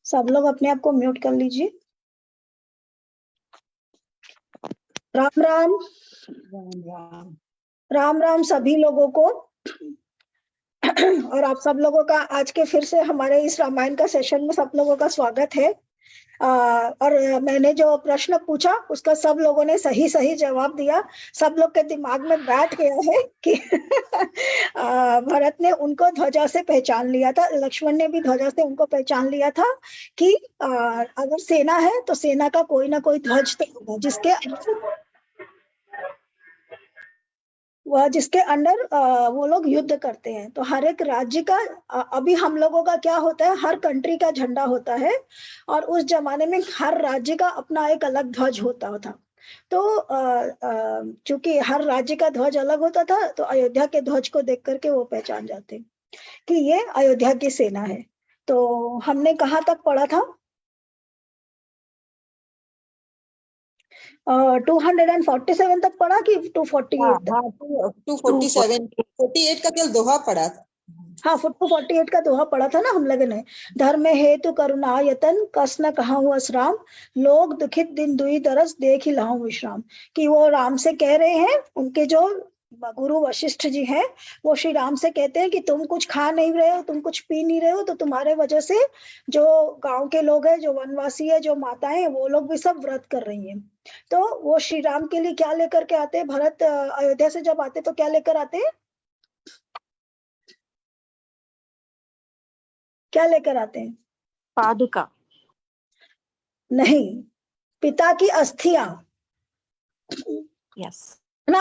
सब लोग अपने आप को म्यूट कर लीजिए। राम राम। राम राम। राम राम सभी लोगों को। और आप सब लोगों का आज के फिर से हमारे इस रामायण का सेशन में सब लोगों का स्वागत है। और मैंने जो प्रश्न पूछा उसका सब लोगों ने सही सही जवाब दिया। सब लोग के दिमाग में बैठ गया है कि भरत ने उनको ध्वजा से पहचान लिया था, लक्ष्मण ने भी ध्वजा से उनको पहचान लिया था कि अगर सेना है तो सेना का कोई ना कोई ध्वज तो होगा जिसके अंडर वो लोग युद्ध करते हैं। तो हर एक राज्य का अभी हम लोगों का क्या होता है, हर कंट्री का झंडा होता है और उस जमाने में हर राज्य का अपना एक अलग ध्वज होता था। तो चूंकि हर राज्य का ध्वज अलग होता था तो अयोध्या के ध्वज को देख करके वो पहचान जाते कि ये अयोध्या की सेना है। तो हमने कहाँ तक पढ़ा था? 247 तक पढ़ा कि 248 तक? 247 48 का केवल दोहा पढ़ा था। हाँ, 248 का दोहा पढ़ा था ना हम लोगों ने। धर्म हेतु करुणा यतन कस न कहाऊं असराम, लोग दुखित दिन दुई दरस देख ही लाऊं विश्राम। कि वो राम से कह रहे हैं, उनके जो गुरु वशिष्ठ जी हैं वो श्री राम से कहते हैं कि तुम कुछ खा नहीं रहे हो, तुम कुछ पी नहीं रहे हो, तो तुम्हारे वजह से जो गांव के लोग हैं, जो वनवासी है, जो माताएं, वो लोग भी सब व्रत कर रही हैं। तो वो श्री राम के लिए क्या लेकर के आते हैं? भरत अयोध्या से जब आते तो क्या लेकर आते हैं? क्या लेकर आते हैं? पादुका नहीं, पिता की अस्थियां। यस ना,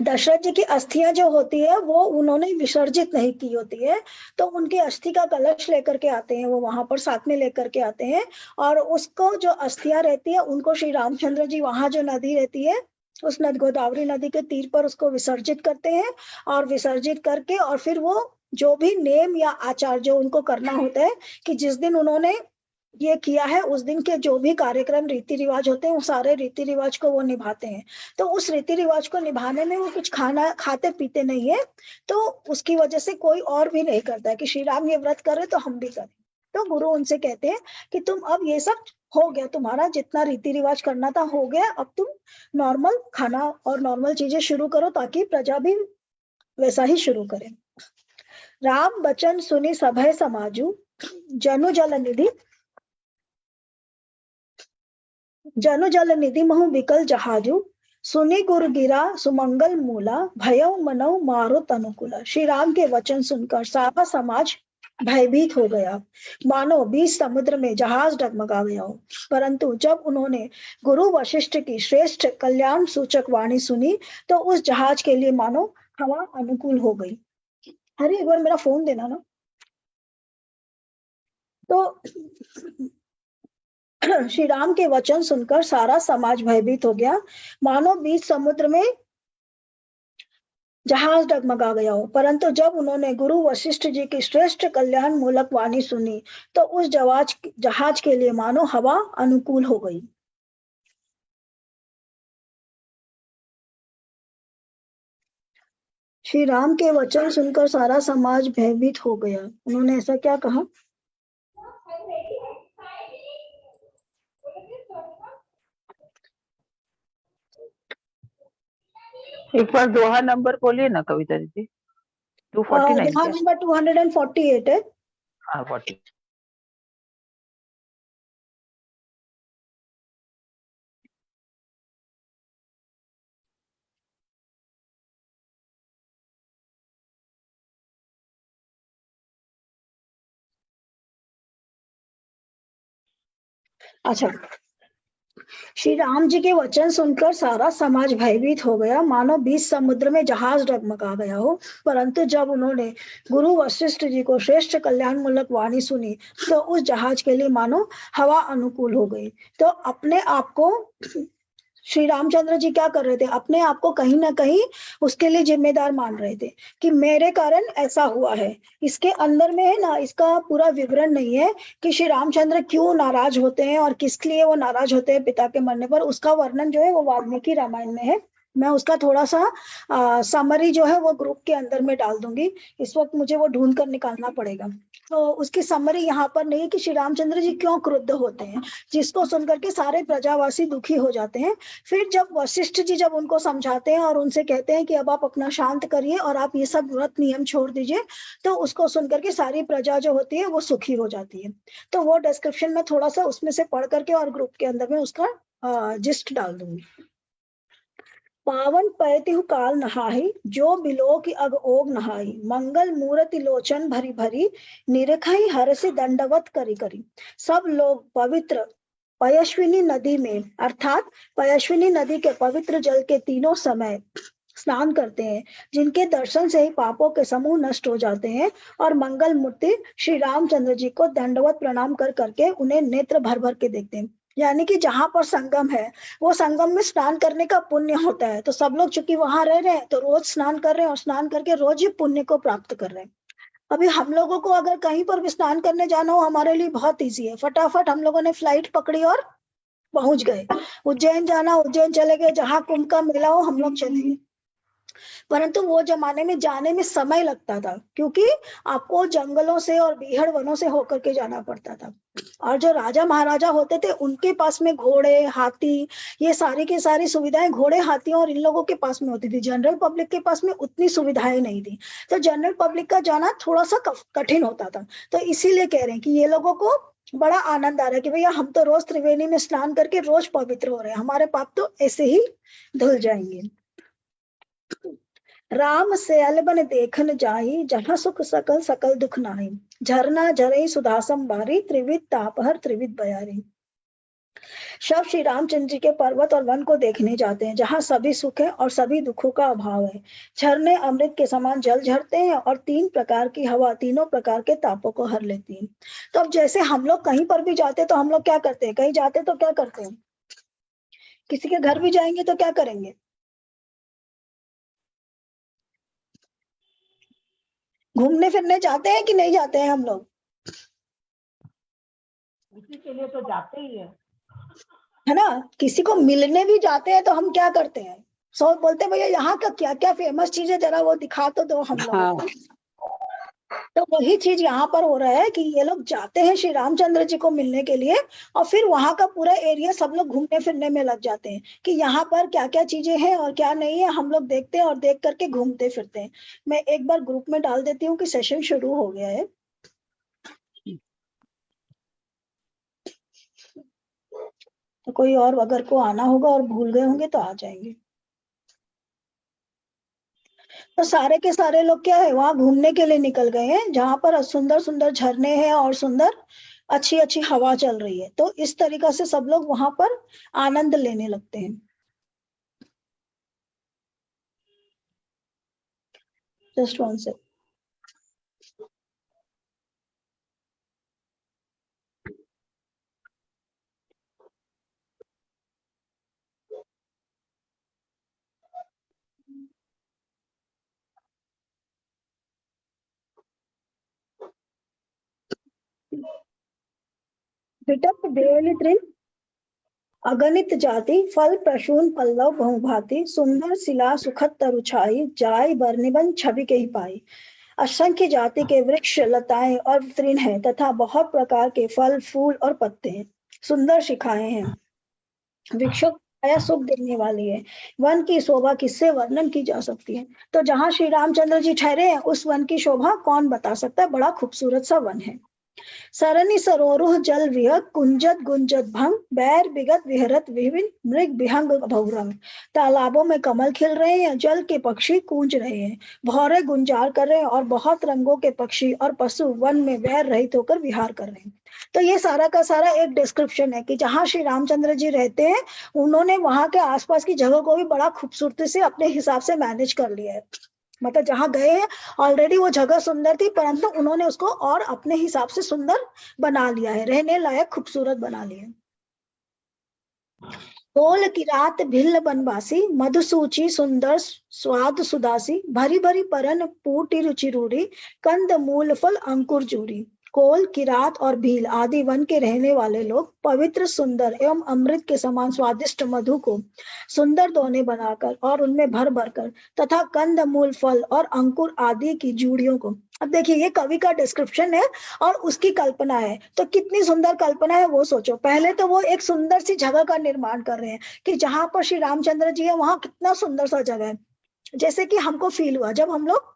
दशरथ जी की अस्थियां जो होती है वो उन्होंने विसर्जित नहीं की होती है, तो उनकी अस्थि का कलश लेकर के आते हैं, वो वहां पर साथ में लेकर के आते हैं। और उसको जो अस्थियां रहती है उनको श्री रामचंद्र जी वहां जो नदी रहती है उस नद गोदावरी नदी के तीर पर उसको विसर्जित करते हैं। और विसर्जित करके और फिर वो जो भी नेम या आचार जो उनको करना होता है कि जिस दिन उन्होंने ये किया है उस दिन के जो भी कार्यक्रम रीति रिवाज होते हैं वो सारे रीति रिवाज को वो निभाते हैं। तो उस रीति रिवाज को निभाने में वो कुछ खाना खाते पीते नहीं है, तो उसकी वजह से कोई और भी नहीं करता है कि श्री राम ये व्रत करे तो हम भी करें। तो गुरु उनसे कहते हैं कि तुम अब ये सब हो गया, तुम्हारा जितना रीति रिवाज करना था हो गया, अब तुम नॉर्मल खाना और नॉर्मल चीजें शुरू करो ताकि प्रजा भी वैसा ही शुरू करे। राम बचन सुनी सभय समाजू, जनु जल निधि जनु जल निधि महु विकल जहाजू, सुनी गुर गिरा सुमंगल मूला, भयउ मनउ मारुत अनुकूला। श्री राम के वचन सुनकर सारा समाज भयभीत हो गया, मानो बीच समुद्र में जहाज डगमगा गया हो। परंतु जब उन्होंने गुरु वशिष्ठ की श्रेष्ठ कल्याण सूचक वाणी सुनी तो उस जहाज के लिए मानो हवा अनुकूल हो गई। अरे एक बार मेरा फोन देना ना। तो श्री राम के वचन सुनकर सारा समाज भयभीत हो गया, मानो बीच समुद्र में जहाज डगमगा गया हो। परंतु जब उन्होंने गुरु वशिष्ठ जी की श्रेष्ठ कल्याण मूलक वाणी सुनी तो उस जहाज के लिए मानो हवा अनुकूल हो गई। श्री राम के वचन सुनकर सारा समाज भयभीत हो गया। उन्होंने ऐसा क्या कहा? एक बार दोहा नंबर बोलिए ना कविता दीदी। 249 दोहा नंबर 248 है। हाँ 40। अच्छा, श्री राम जी के वचन सुनकर सारा समाज भयभीत हो गया, मानो बीच समुद्र में जहाज डगमगा गया हो। परंतु जब उन्होंने गुरु वशिष्ठ जी को श्रेष्ठ कल्याण मूलक वाणी सुनी तो उस जहाज के लिए मानो हवा अनुकूल हो गई। तो अपने आप को श्री रामचंद्र जी क्या कर रहे थे? अपने आप को कहीं ना कहीं उसके लिए जिम्मेदार मान रहे थे कि मेरे कारण ऐसा हुआ है। इसके अंदर में है ना, इसका पूरा विवरण नहीं है कि श्री रामचंद्र क्यों नाराज होते हैं और किस लिए वो नाराज होते हैं पिता के मरने पर। उसका वर्णन जो है वो वाल्मीकि रामायण में है। मैं उसका थोड़ा सा समरी जो है वो ग्रुप के अंदर में डाल दूंगी। इस वक्त मुझे वो ढूंढ कर निकालना पड़ेगा। तो उसकी समरी यहाँ पर नहीं है कि श्री रामचंद्र जी क्यों क्रुद्ध होते हैं, जिसको सुनकर के सारे प्रजावासी दुखी हो जाते हैं। फिर जब वशिष्ठ जी जब उनको समझाते हैं और उनसे कहते हैं कि अब आप अपना शांत करिए और आप ये सब व्रत नियम छोड़ दीजिए, तो उसको सुनकर के सारी प्रजा जो होती है वो सुखी हो जाती है। तो वो डिस्क्रिप्शन में थोड़ा सा उसमें से पढ़ करके और ग्रुप के अंदर में उसका जिस्ट डाल दूंगी। पावन पैतिहु काल नहाई, जो बिलो की अग ओग नहाई, मंगल मूर्ति लोचन भरी भरी, निरखई हरसि दंडवत करी करी। सब लोग पवित्र पयस्विनी नदी में, अर्थात पयस्विनी नदी के पवित्र जल के तीनों समय स्नान करते हैं, जिनके दर्शन से ही पापों के समूह नष्ट हो जाते हैं, और मंगल मूर्ति श्री रामचंद्र जी को दंडवत प्रणाम कर करके उन्हें नेत्र भर भर के देखते हैं। यानी कि जहां पर संगम है, वो संगम में स्नान करने का पुण्य होता है, तो सब लोग चूंकि वहां रह रहे हैं तो रोज स्नान कर रहे हैं और स्नान करके रोज ही पुण्य को प्राप्त कर रहे हैं। अभी हम लोगों को अगर कहीं पर भी स्नान करने जाना हो, हमारे लिए बहुत ईजी है, फटाफट हम लोगों ने फ्लाइट पकड़ी और पहुंच गए। उज्जैन जाना, उज्जैन चले गए, जहां कुंभ का मेला हो हम लोग चले गए। परंतु वो जमाने में जाने में समय लगता था, क्योंकि आपको जंगलों से और बीहड़ वनों से होकर के जाना पड़ता था। और जो राजा महाराजा होते थे उनके पास में घोड़े, हाथी, ये सारी की सारी सुविधाएं घोड़े, हाथियों और इन लोगों के पास में होती थी। जनरल पब्लिक के पास में उतनी सुविधाएं नहीं थी, तो जनरल पब्लिक का जाना थोड़ा सा कठिन होता था। तो इसीलिए कह रहे हैं कि ये लोगों को बड़ा आनंद आ रहा है कि भैया हम तो रोज त्रिवेणी में स्नान करके रोज पवित्र हो रहे हैं, हमारे पाप तो ऐसे ही धुल जाएंगे। राम सयल बन देखन जाई, जहाँ सुख सकल सकल दुख नाही, झरना झरई सुधासम बारी, त्रिविध तापहर त्रिविध बयारी। शब श्री रामचंद्र जी के पर्वत और वन को देखने जाते हैं, जहाँ सभी सुख है और सभी दुखों का अभाव है। झरने अमृत के समान जल झरते हैं और 3 प्रकार की हवा तीनों प्रकार के तापों को हर लेती है। तो अब जैसे हम लोग कहीं पर भी जाते तो हम लोग क्या करते हैं, कहीं जाते तो क्या करते हैं, किसी के घर भी जाएंगे तो क्या करेंगे, घूमने फिरने जाते हैं कि नहीं जाते हैं हम लोग? उसी के लिए तो जाते ही है ना। किसी को मिलने भी जाते हैं तो हम क्या करते हैं, सब बोलते हैं भैया यहाँ का क्या क्या फेमस चीज है, जरा वो दिखा तो दो हम लोगों को। तो वही चीज यहाँ पर हो रहा है कि ये लोग जाते हैं श्री रामचंद्र जी को मिलने के लिए, और फिर वहां का पूरा एरिया सब लोग घूमने फिरने में लग जाते हैं कि यहाँ पर क्या क्या चीजें हैं और क्या नहीं है, हम लोग देखते हैं और देख करके घूमते फिरते हैं। मैं एक बार ग्रुप में डाल देती हूँ कि सेशन शुरू हो गया है। तो कोई और अगर को आना होगा और भूल गए होंगे तो आ जाएंगे। तो सारे के सारे लोग क्या है, वहां घूमने के लिए निकल गए हैं, जहां पर सुंदर सुंदर झरने हैं और सुंदर अच्छी अच्छी हवा चल रही है। तो इस तरीका से सब लोग वहां पर आनंद लेने लगते हैं। जस्ट वन से विटप बेली त्रिन अगणित जाति, फल प्रसून पल्लव बहुभांति, सुंदर शिला सुखद तरुछाई, जाय बरनिबन छवि के ही पाई। असंख्य जाति के वृक्ष, लताएं और तृण हैं, तथा बहुत प्रकार के फल, फूल और पत्ते हैं। सुंदर शिखाएं हैं, वृक्षों छाया सुख देने वाली है। वन की शोभा किससे वर्णन की जा सकती है। तो जहां श्री रामचंद्र जी ठहरे हैं उस वन की शोभा कौन बता सकता है, बड़ा खूबसूरत सा वन है। सरनि सरोरुह जल विहग, कुंजत गुंजत भंग, बैर बिगत विहरत विभिन्न मृग विहंग बहुरंग। तालाबों में कमल खिल रहे हैं, जल के पक्षी कूंज रहे हैं, भौरे गुंजार कर रहे हैं, और बहुत रंगों के पक्षी और पशु वन में वैर रहित होकर विहार कर रहे हैं। तो ये सारा का सारा एक डिस्क्रिप्शन है कि जहाँ श्री रामचंद्र जी रहते हैं, उन्होंने वहां के आसपास की जगह को भी बड़ा खूबसूरती से अपने हिसाब से मैनेज कर लिया है। मतलब जहां गए हैं ऑलरेडी वो जगह सुंदर थी, परंतु उन्होंने उसको और अपने हिसाब से सुंदर बना लिया है, रहने लायक खूबसूरत बना लिया है। बोल की रात भिल्ल बनवासी, मधुसूची सुंदर स्वाद सुदासी, भरी भरी परन पूटी रुचि रूरी, कंद मूल फल अंकुर जूरी। कोल, किरात और भील आदि वन के रहने वाले लोग पवित्र, सुंदर एवं अमृत के समान स्वादिष्ट मधु को सुंदर दोने बनाकर और उनमें भर भर कर, तथा कंद मूल फल और अंकुर आदि की जूड़ियों को अब देखिए ये कवि का डिस्क्रिप्शन है और उसकी कल्पना है, तो कितनी सुंदर कल्पना है वो सोचो। पहले तो वो एक सुंदर सी जगह का निर्माण कर रहे हैं कि जहां पर श्री रामचंद्र जी है वहां कितना सुंदर सा जगह है। जैसे कि हमको फील हुआ जब हम लोग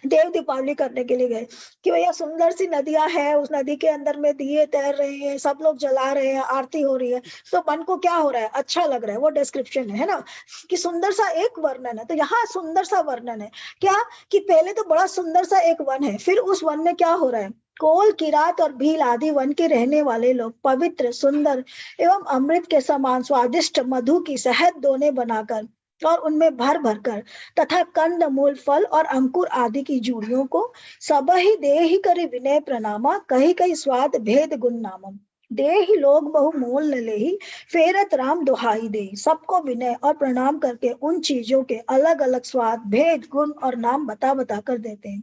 देव दीपावली करने के लिए गए कि भैया सुंदर सी नदियां है, उस नदी के अंदर में दिए तैर रहे हैं, सब लोग जला रहे हैं, आरती हो रही है, तो मन को क्या हो रहा है, अच्छा लग रहा है। वो डिस्क्रिप्शन है ना, कि सुंदर सा एक वर्णन है। तो यहाँ सुंदर सा वर्णन है क्या, कि पहले तो बड़ा सुंदर सा एक वन है, फिर उस वन में क्या हो रहा है, कोल, किरात और भील आदि वन के रहने वाले लोग पवित्र, सुंदर एवं अमृत के समान स्वादिष्ट मधु की शहद दोने बनाकर और उनमें भर भर कर तथा कंद मूल फल और अंकुर आदि की जूड़ियों को सब ही दे ही करी विनय प्रणामा कही कही स्वाद भेद गुण नामम। दे ही लोग बहु मोल न ले ही फेरत राम दुहाई दे। सबको विनय और प्रणाम करके उन चीजों के अलग अलग स्वाद, भेद, गुण और नाम बता बता कर देते हैं।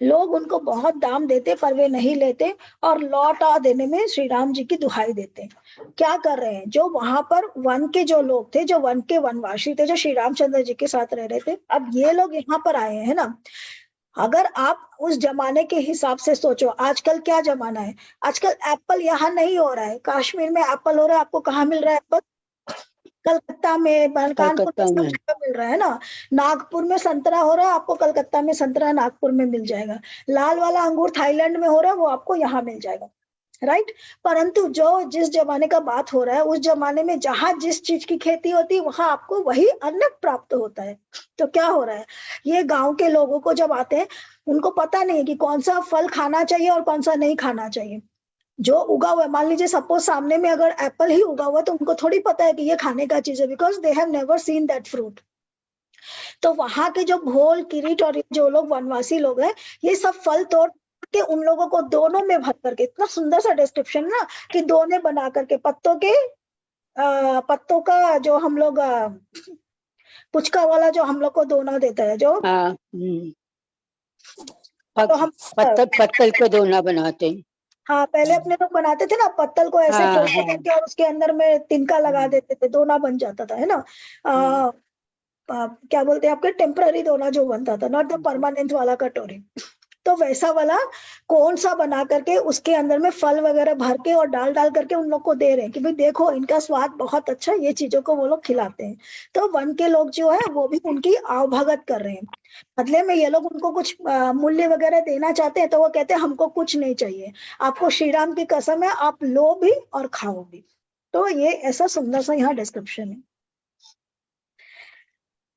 लोग उनको बहुत दाम देते पर वे नहीं लेते और लौटा देने में श्री राम जी की दुहाई देते हैं। क्या कर रहे हैं, जो वहां पर वन के जो लोग थे, जो वन के वनवासी थे, जो श्री रामचंद्र जी के साथ रह रहे थे, अब ये लोग यहाँ पर आए हैं ना। अगर आप उस जमाने के हिसाब से सोचो, आजकल क्या जमाना है, आजकल एप्पल यहाँ नहीं हो रहा है, कश्मीर में एप्पल हो रहा है, आपको कहाँ मिल रहा है एप्पल, कलकत्ता में, कानपुर में सब जगह मिल रहा है ना। नागपुर में संतरा हो रहा है, आपको कलकत्ता में संतरा नागपुर में मिल जाएगा। लाल वाला अंगूर थाईलैंड में हो रहा है, वो आपको यहाँ मिल जाएगा, राइट। परंतु जो जिस जमाने का बात हो रहा है, उस जमाने में जहां जिस चीज की खेती होती है वहां आपको वही अन्न प्राप्त होता है। तो क्या हो रहा है, ये गांव के लोगों को जब आते हैं उनको पता नहीं है कि कौन सा फल खाना चाहिए और कौन सा नहीं खाना चाहिए। जो उगा हुआ है, मान लीजिए सपोज सामने में अगर एप्पल ही उगा हुआ है, तो उनको थोड़ी पता है कि ये खाने का चीज है, because they have never seen that fruit. तो वहां के जो भोल, किरीट और जो लोग वनवासी लोग हैं, ये सब फल तोड़ के उन लोगों को दोनों में भर करके, इतना सुंदर सा डिस्क्रिप्शन ना, कि दोने बना करके पत्तों का जो हम लोग पुचका वाला जो हम लोग को दोना देता है, जो तो हम पत्तल को दोना बनाते हैं। हाँ, पहले अपने लोग बनाते थे ना, पत्तल को ऐसे तोड़ करके और उसके अंदर में तिनका लगा देते थे, दोना बन जाता था, है ना। क्या बोलते हैं आपके, टेम्पररी दोना जो बनता था, नॉट द परमानेंट वाला कटोरी। तो वैसा वाला कौन सा बना करके उसके अंदर में फल वगैरह भर के और डाल डाल करके उन लोग को दे रहे हैं कि भाई देखो इनका स्वाद बहुत अच्छा, ये चीजों को वो लोग खिलाते हैं। तो वन के लोग जो है वो भी उनकी आवभगत कर रहे हैं। बदले में ये लोग उनको कुछ मूल्य वगैरह देना चाहते हैं, तो वो कहते हैं हमको कुछ नहीं चाहिए, आपको श्री राम की कसम है, आप लो भी और खाओ भी। तो ये ऐसा सुंदर सा यहाँ डिस्क्रिप्शन है।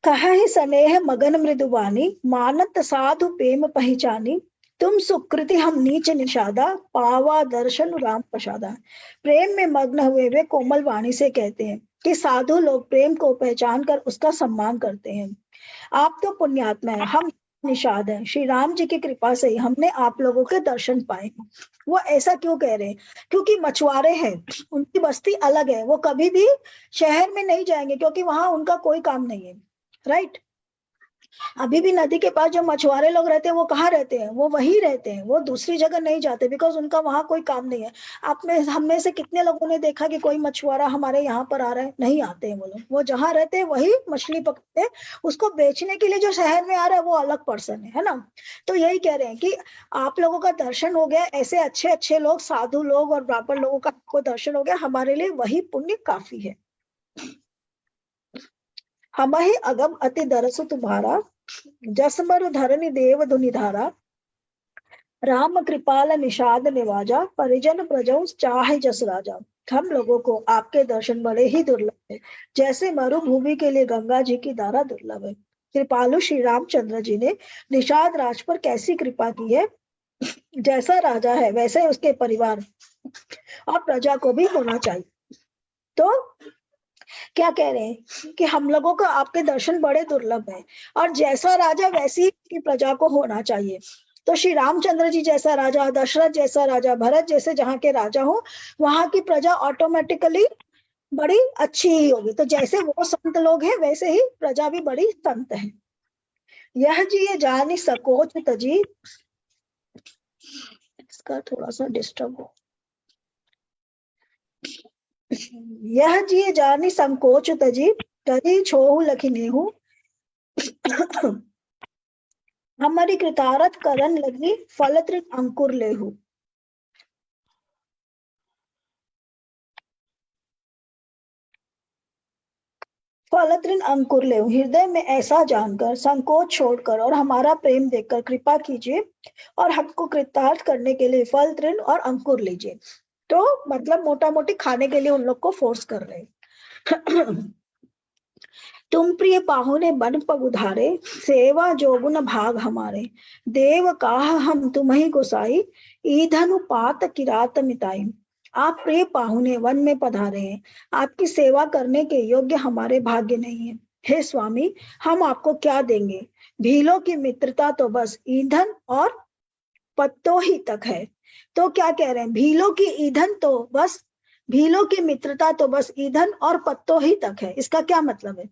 कहा ही स्नेह मगन मृदुवानी मानत साधु प्रेम पहचानी तुम सुकृति हम नीच निषादा पावा दर्शन राम प्रसादा। प्रेम में मग्न हुए वे कोमल वाणी से कहते हैं कि साधु लोग प्रेम को पहचान कर उसका सम्मान करते हैं। आप तो पुण्यात्मा है, हम निषाद हैं, श्री राम जी की कृपा से ही हमने आप लोगों के दर्शन पाए। वो ऐसा क्यों कह रहे हैं, क्योंकि मछुआरे हैं, उनकी बस्ती अलग है, वो कभी भी शहर में नहीं जाएंगे क्योंकि वहां उनका कोई काम नहीं है, राइट। अभी भी नदी के पास जो मछुआरे लोग रहते हैं वो कहाँ रहते हैं, वो वही रहते हैं, वो दूसरी जगह नहीं जाते, बिकॉज उनका वहां कोई काम नहीं है। आप में हम में से कितने लोगों ने देखा कि कोई मछुआरा हमारे यहाँ पर आ रहा है, नहीं आते हैं वो लोग, वो जहाँ रहते हैं वही मछली पकड़ते हैं। उसको बेचने के लिए जो शहर में आ रहा है वो अलग पर्सन है ना। तो यही कह रहे हैं कि आप लोगों का दर्शन हो गया, ऐसे अच्छे अच्छे लोग, साधु लोग और ब्राह्मण लोगों का आपको दर्शन हो गया, हमारे लिए वही पुण्य काफी है। हम ही अगम अति दरस तुम्हारा जसमरु धरनी देव धुनिधारा राम कृपाल निषाद निवाजा परिजन प्रजौ चाहे जस राजा। हम लोगों को आपके दर्शन बड़े ही दुर्लभ है, जैसे मरुभूमि के लिए गंगा जी की धारा दुर्लभ है। कृपालु श्री रामचंद्र जी ने निषाद राज पर कैसी कृपा की है, जैसा राजा है वैसे उसके परिवार और प्रजा को भी होना चाहिए। तो क्या कह रहे हैं कि हम लोगों को आपके दर्शन बड़े दुर्लभ हैं और जैसा राजा वैसी की प्रजा को होना चाहिए। तो श्री रामचंद्र जी जैसा राजा, दशरथ जैसा राजा, भरत जैसे जहाँ के राजा हो, वहां की प्रजा ऑटोमेटिकली बड़ी अच्छी ही होगी। तो जैसे वो संत लोग हैं वैसे ही प्रजा भी बड़ी संत है। यह जी ये जानी सकोच तजी, इसका थोड़ा सा डिस्टर्ब हो, यह जी जानी संकोच तजी करी छोहु लखिनेहु हमारी कृतारथ करन लगी फलत्रित अंकुर लेहु। फलत्रिन अंकुर ले, हृदय में ऐसा जानकर, संकोच छोड़कर और हमारा प्रेम देखकर कृपा कीजिए और हमको कृतार्थ करने के लिए फल तृण और अंकुर लीजिए। तो मतलब मोटा मोटी खाने के लिए उन लोग को फोर्स कर रहे हैं। तुम प्रिय पाहुने बन पग उधारे, सेवा जोगुन भाग हमारे, देव काह हम तुम्हि गोसाई, ईधनु पात किरात मिताई। आप प्रिय पाहुने वन में पधारे हैं, आपकी सेवा करने के योग्य हमारे भाग्य नहीं है। हे स्वामी, हम आपको क्या देंगे? भीलों की मित्रता तो बस ईंधन और पत्तों ही तक है। तो क्या कह रहे हैं? भीलों की ईंधन तो बस, भीलों की मित्रता तो बस ईंधन और पत्तों ही तक है। इसका क्या मतलब है?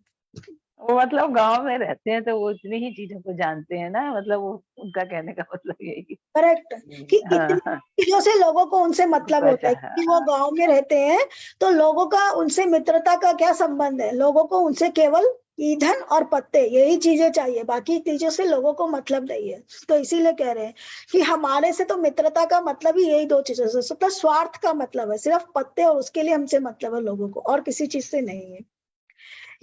वो मतलब गांव में रहते हैं तो वो इतनी ही चीजों को जानते हैं ना, मतलब वो उनका कहने का मतलब यही। करेक्ट, कि इतनी हाँ, चीजों से लोगों को उनसे मतलब होता है, हाँ, कि वो गांव में रहते हैं तो लोगों का उनसे मित्रता का क्या संबंध है? लोगों को उनसे केवल ईंधन और पत्ते यही चीजें चाहिए, बाकी चीजों से लोगों को मतलब नहीं है। तो इसीलिए कह रहे हैं कि हमारे से तो मित्रता का मतलब ही यही दो चीजों से, मतलब स्वार्थ का मतलब है, सिर्फ पत्ते और उसके लिए हमसे मतलब है लोगों को, और किसी चीज से नहीं है।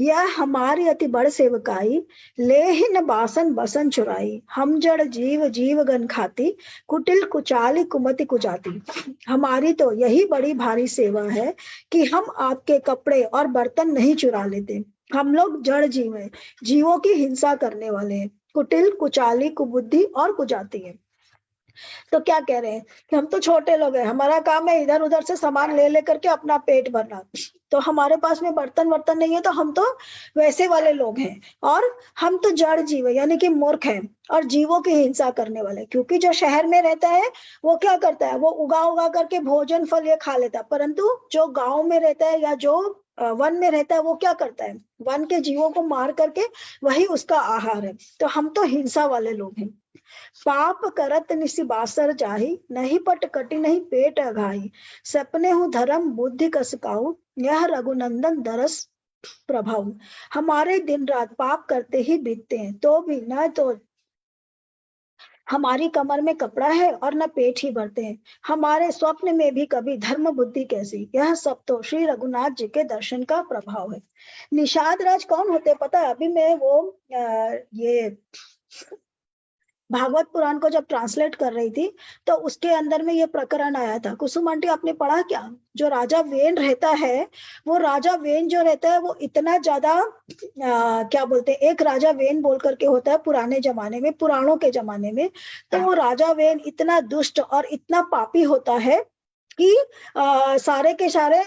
यह हमारी अति बड़ सेवकाई, लेहिन बासन बसन चुराई, हम जड़ जीव जीव गन खाती, कुटिल कुचाली कुमति कुजाती। हमारी तो यही बड़ी भारी सेवा है कि हम आपके कपड़े और बर्तन नहीं चुरा लेते। हम लोग जड़ जीव हैं, जीवों की हिंसा करने वाले हैं, कुटिल कुचाली कुबुद्धि और कुजाती है। तो क्या कह रहे हैं कि हम तो छोटे लोग हैं, हमारा काम है इधर उधर से सामान ले लेकर के अपना पेट भरना, तो हमारे पास में बर्तन वर्तन नहीं है, तो हम तो वैसे वाले लोग हैं। और हम तो जड़ जीव है, यानी कि मूर्ख हैं और जीवों की हिंसा करने वाले। क्योंकि जो शहर में रहता है वो क्या करता है? वो उगा उगा करके भोजन फल ये खा लेता है, परंतु जो गांव में रहता है या जो वन में रहता है वो क्या करता है? वन के जीवों को मार करके वही उसका आहार है। तो हम तो हिंसा वाले लोग हैं। पाप करत निसिबासर जाहि, नहीं पट कटि नहीं पेट अघाई, सपने हूँ धर्म बुद्धि कसकाऊ, यह रघुनंदन दरस प्रभाव। हमारे दिन रात पाप करते ही बीतते हैं, तो भी न तो हमारी कमर में कपड़ा है और न पेट ही भरते हैं। हमारे स्वप्न में भी कभी धर्म बुद्धि कैसी, यह सब तो श्री रघुनाथ जी के दर्शन का प्रभाव है। निषाद राज कौन होते पता है? अभी मैं वो ये भागवत पुराण को जब ट्रांसलेट कर रही थी तो उसके अंदर में ये प्रकरण आया था। कुसुम आंटी आपने पढ़ा क्या? जो राजा वेन रहता है, वो राजा वेन जो रहता है वो इतना ज्यादा क्या बोलते हैं, एक राजा वेन बोल करके होता है पुराने जमाने में, पुराणों के जमाने में। तो वो राजा वेन इतना दुष्ट और इतना पापी होता है कि सारे के सारे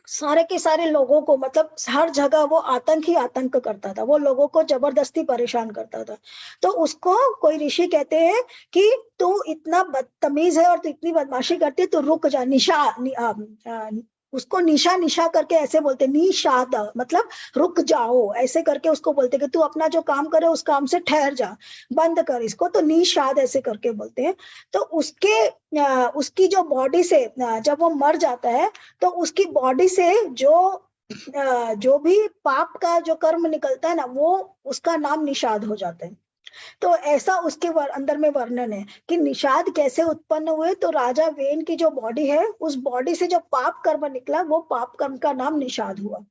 सारे के सारे लोगों को, मतलब हर जगह वो आतंक ही आतंक करता था, वो लोगों को जबरदस्ती परेशान करता था। तो उसको कोई ऋषि कहते हैं कि तू इतना बदतमीज है और तू इतनी बदमाशी करती है, तो रुक जा। उसको निशा निशा करके ऐसे बोलते, निषाद मतलब रुक जाओ, ऐसे करके उसको बोलते कि तू अपना जो काम करे उस काम से ठहर जा, बंद कर इसको, तो निषाद ऐसे करके बोलते हैं। तो उसकी जो बॉडी से जब वो मर जाता है तो उसकी बॉडी से जो भी पाप का जो कर्म निकलता है ना, वो उसका नाम निषाद हो जाता है। तो ऐसा उसके अंदर में वर्णन है कि निषाद कैसे उत्पन्न हुए। तो राजा वेन की जो बॉडी है, उस बॉडी से जो पाप कर्म निकला, वो पाप कर्म का नाम निषाद हुआ।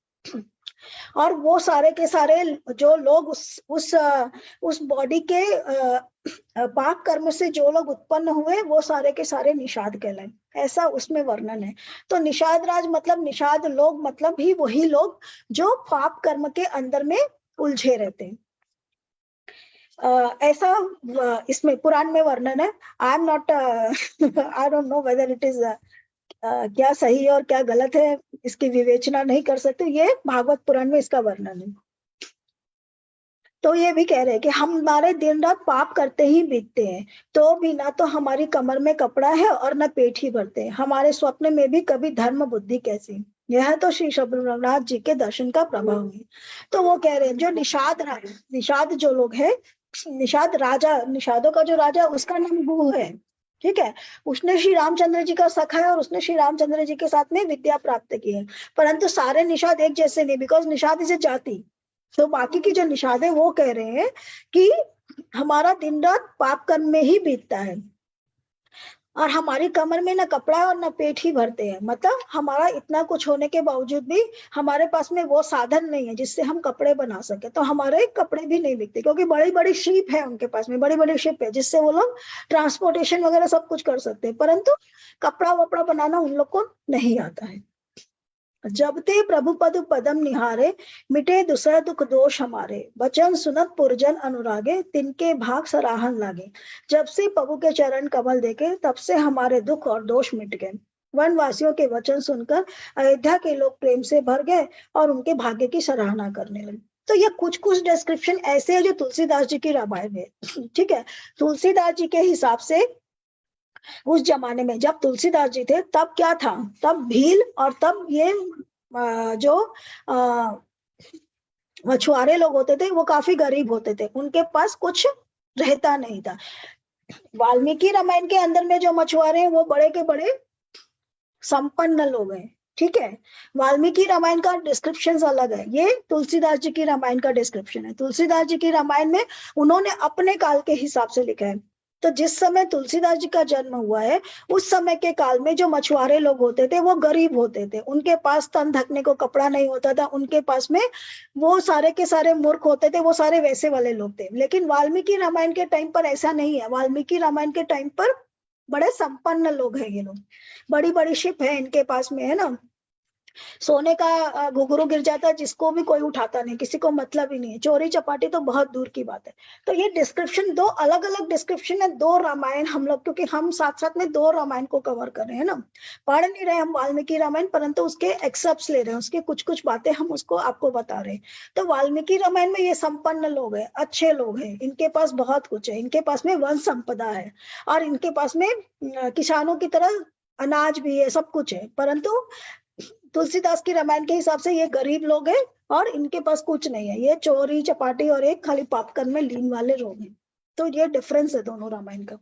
और वो सारे के सारे जो लोग उस बॉडी के पाप कर्म से जो लोग उत्पन्न हुए, वो सारे के सारे निषाद कहलाए, ऐसा उसमें वर्णन है। तो निषाद राज मतलब निषाद लोग, मतलब भी वही लोग जो पाप कर्म के अंदर में उलझे रहते हैं। ऐसा इसमें पुराण में वर्णन है। I am not I don't know whether it is क्या सही है और क्या गलत है, इसकी विवेचना नहीं कर सकते। ये भागवत पुराण में इसका वर्णन है। तो ये भी कह रहे हैं कि हमारे दिन रात पाप करते ही बीतते हैं, तो भी ना तो हमारी कमर में कपड़ा है और न पेट ही भरते हैं। हमारे स्वप्न में भी कभी धर्म बुद्धि कैसी, यह तो श्री रघुनाथ जी के दर्शन का प्रभाव है। तो वो कह रहे हैं जो निषाद जो लोग है, निषाद राजा, निषादों का जो राजा, उसका नाम गुह है, ठीक है। उसने श्री रामचंद्र जी का सखा है और उसने श्री रामचंद्र जी के साथ में विद्या प्राप्त की है। परंतु सारे निषाद एक जैसे नहीं, बिकॉज निषाद इज ए जाति। तो बाकी की जो निषाद है वो कह रहे हैं कि हमारा दिन रात पाप कर्म में ही बीतता है और हमारी कमर में ना कपड़ा और ना पेट ही भरते हैं। मतलब हमारा इतना कुछ होने के बावजूद भी हमारे पास में वो साधन नहीं है जिससे हम कपड़े बना सके, तो हमारे कपड़े भी नहीं बिकते, क्योंकि बड़ी बड़ी शिप है उनके पास में, बड़ी बड़ी शिप है जिससे वो लोग ट्रांसपोर्टेशन वगैरह सब कुछ कर सकते हैं, परंतु कपड़ा वपड़ा बनाना उन लोग को नहीं आता है। जब ते प्रभु पद पदम निहारे, मिटे दूसरा दुख दोष हमारे, वचन सुनत पुरजन अनुरागे, तिनके भाग सराहन लागे। जब से प्रभु के चरण कमल देखे तब से हमारे दुख और दोष मिट गए। वनवासियों के वचन सुनकर अयोध्या के लोग प्रेम से भर गए और उनके भाग्य की सराहना करने लगे। तो ये कुछ कुछ डिस्क्रिप्शन ऐसे है जो तुलसीदास जी की रामायण में, ठीक है। तुलसीदास जी के हिसाब से उस जमाने में जब तुलसीदास जी थे तब क्या था, तब भील और तब ये जो मछुआरे लोग होते थे वो काफी गरीब होते थे, उनके पास कुछ रहता नहीं था। वाल्मीकि रामायण के अंदर में जो मछुआरे हैं वो बड़े के बड़े संपन्न लोग हैं, ठीक है। वाल्मीकि रामायण का डिस्क्रिप्शन अलग है, ये तुलसीदास जी की रामायण का डिस्क्रिप्शन है। तुलसीदास जी की रामायण में उन्होंने अपने काल के हिसाब से लिखा है। तो जिस समय तुलसीदास जी का जन्म हुआ है उस समय के काल में जो मछुआरे लोग होते थे वो गरीब होते थे, उनके पास तन ढकने को कपड़ा नहीं होता था, उनके पास में वो सारे के सारे मूर्ख होते थे, वो सारे वैसे वाले लोग थे। लेकिन वाल्मीकि रामायण के टाइम पर ऐसा नहीं है। वाल्मीकि रामायण के टाइम पर बड़े संपन्न लोग हैं ये लोग, बड़ी बड़ी शिप है इनके पास में, है ना। सोने का घुघरू गिर जाता है जिसको भी कोई उठाता नहीं, किसी को मतलब ही नहीं है, चोरी चपाटी तो बहुत दूर की बात है। तो ये डिस्क्रिप्शन, दो अलग अलग डिस्क्रिप्शन है, दो रामायण हम लोग, क्योंकि हम साथ साथ में दो रामायण को कवर कर रहे हैं ना, पढ़ नहीं रहे हम वाल्मीकि रामायण, परंतु उसके एक्सेप्ट ले रहे हैं, उसके कुछ कुछ बातें हम उसको आपको बता रहे हैं। तो वाल्मीकि रामायण में ये संपन्न लोग हैं, अच्छे लोग हैं, इनके पास बहुत कुछ है, इनके पास में वन संपदा है और इनके पास में किसानों की तरह अनाज भी है, सब कुछ है। परंतु तुलसीदास की रामायण के हिसाब से ये गरीब लोग हैं और इनके पास कुछ नहीं है, ये चोरी चपाटी और एक खाली पाप कर्म में लीन वाले लोग हैं। तो ये डिफरेंस है दोनों रामायण का।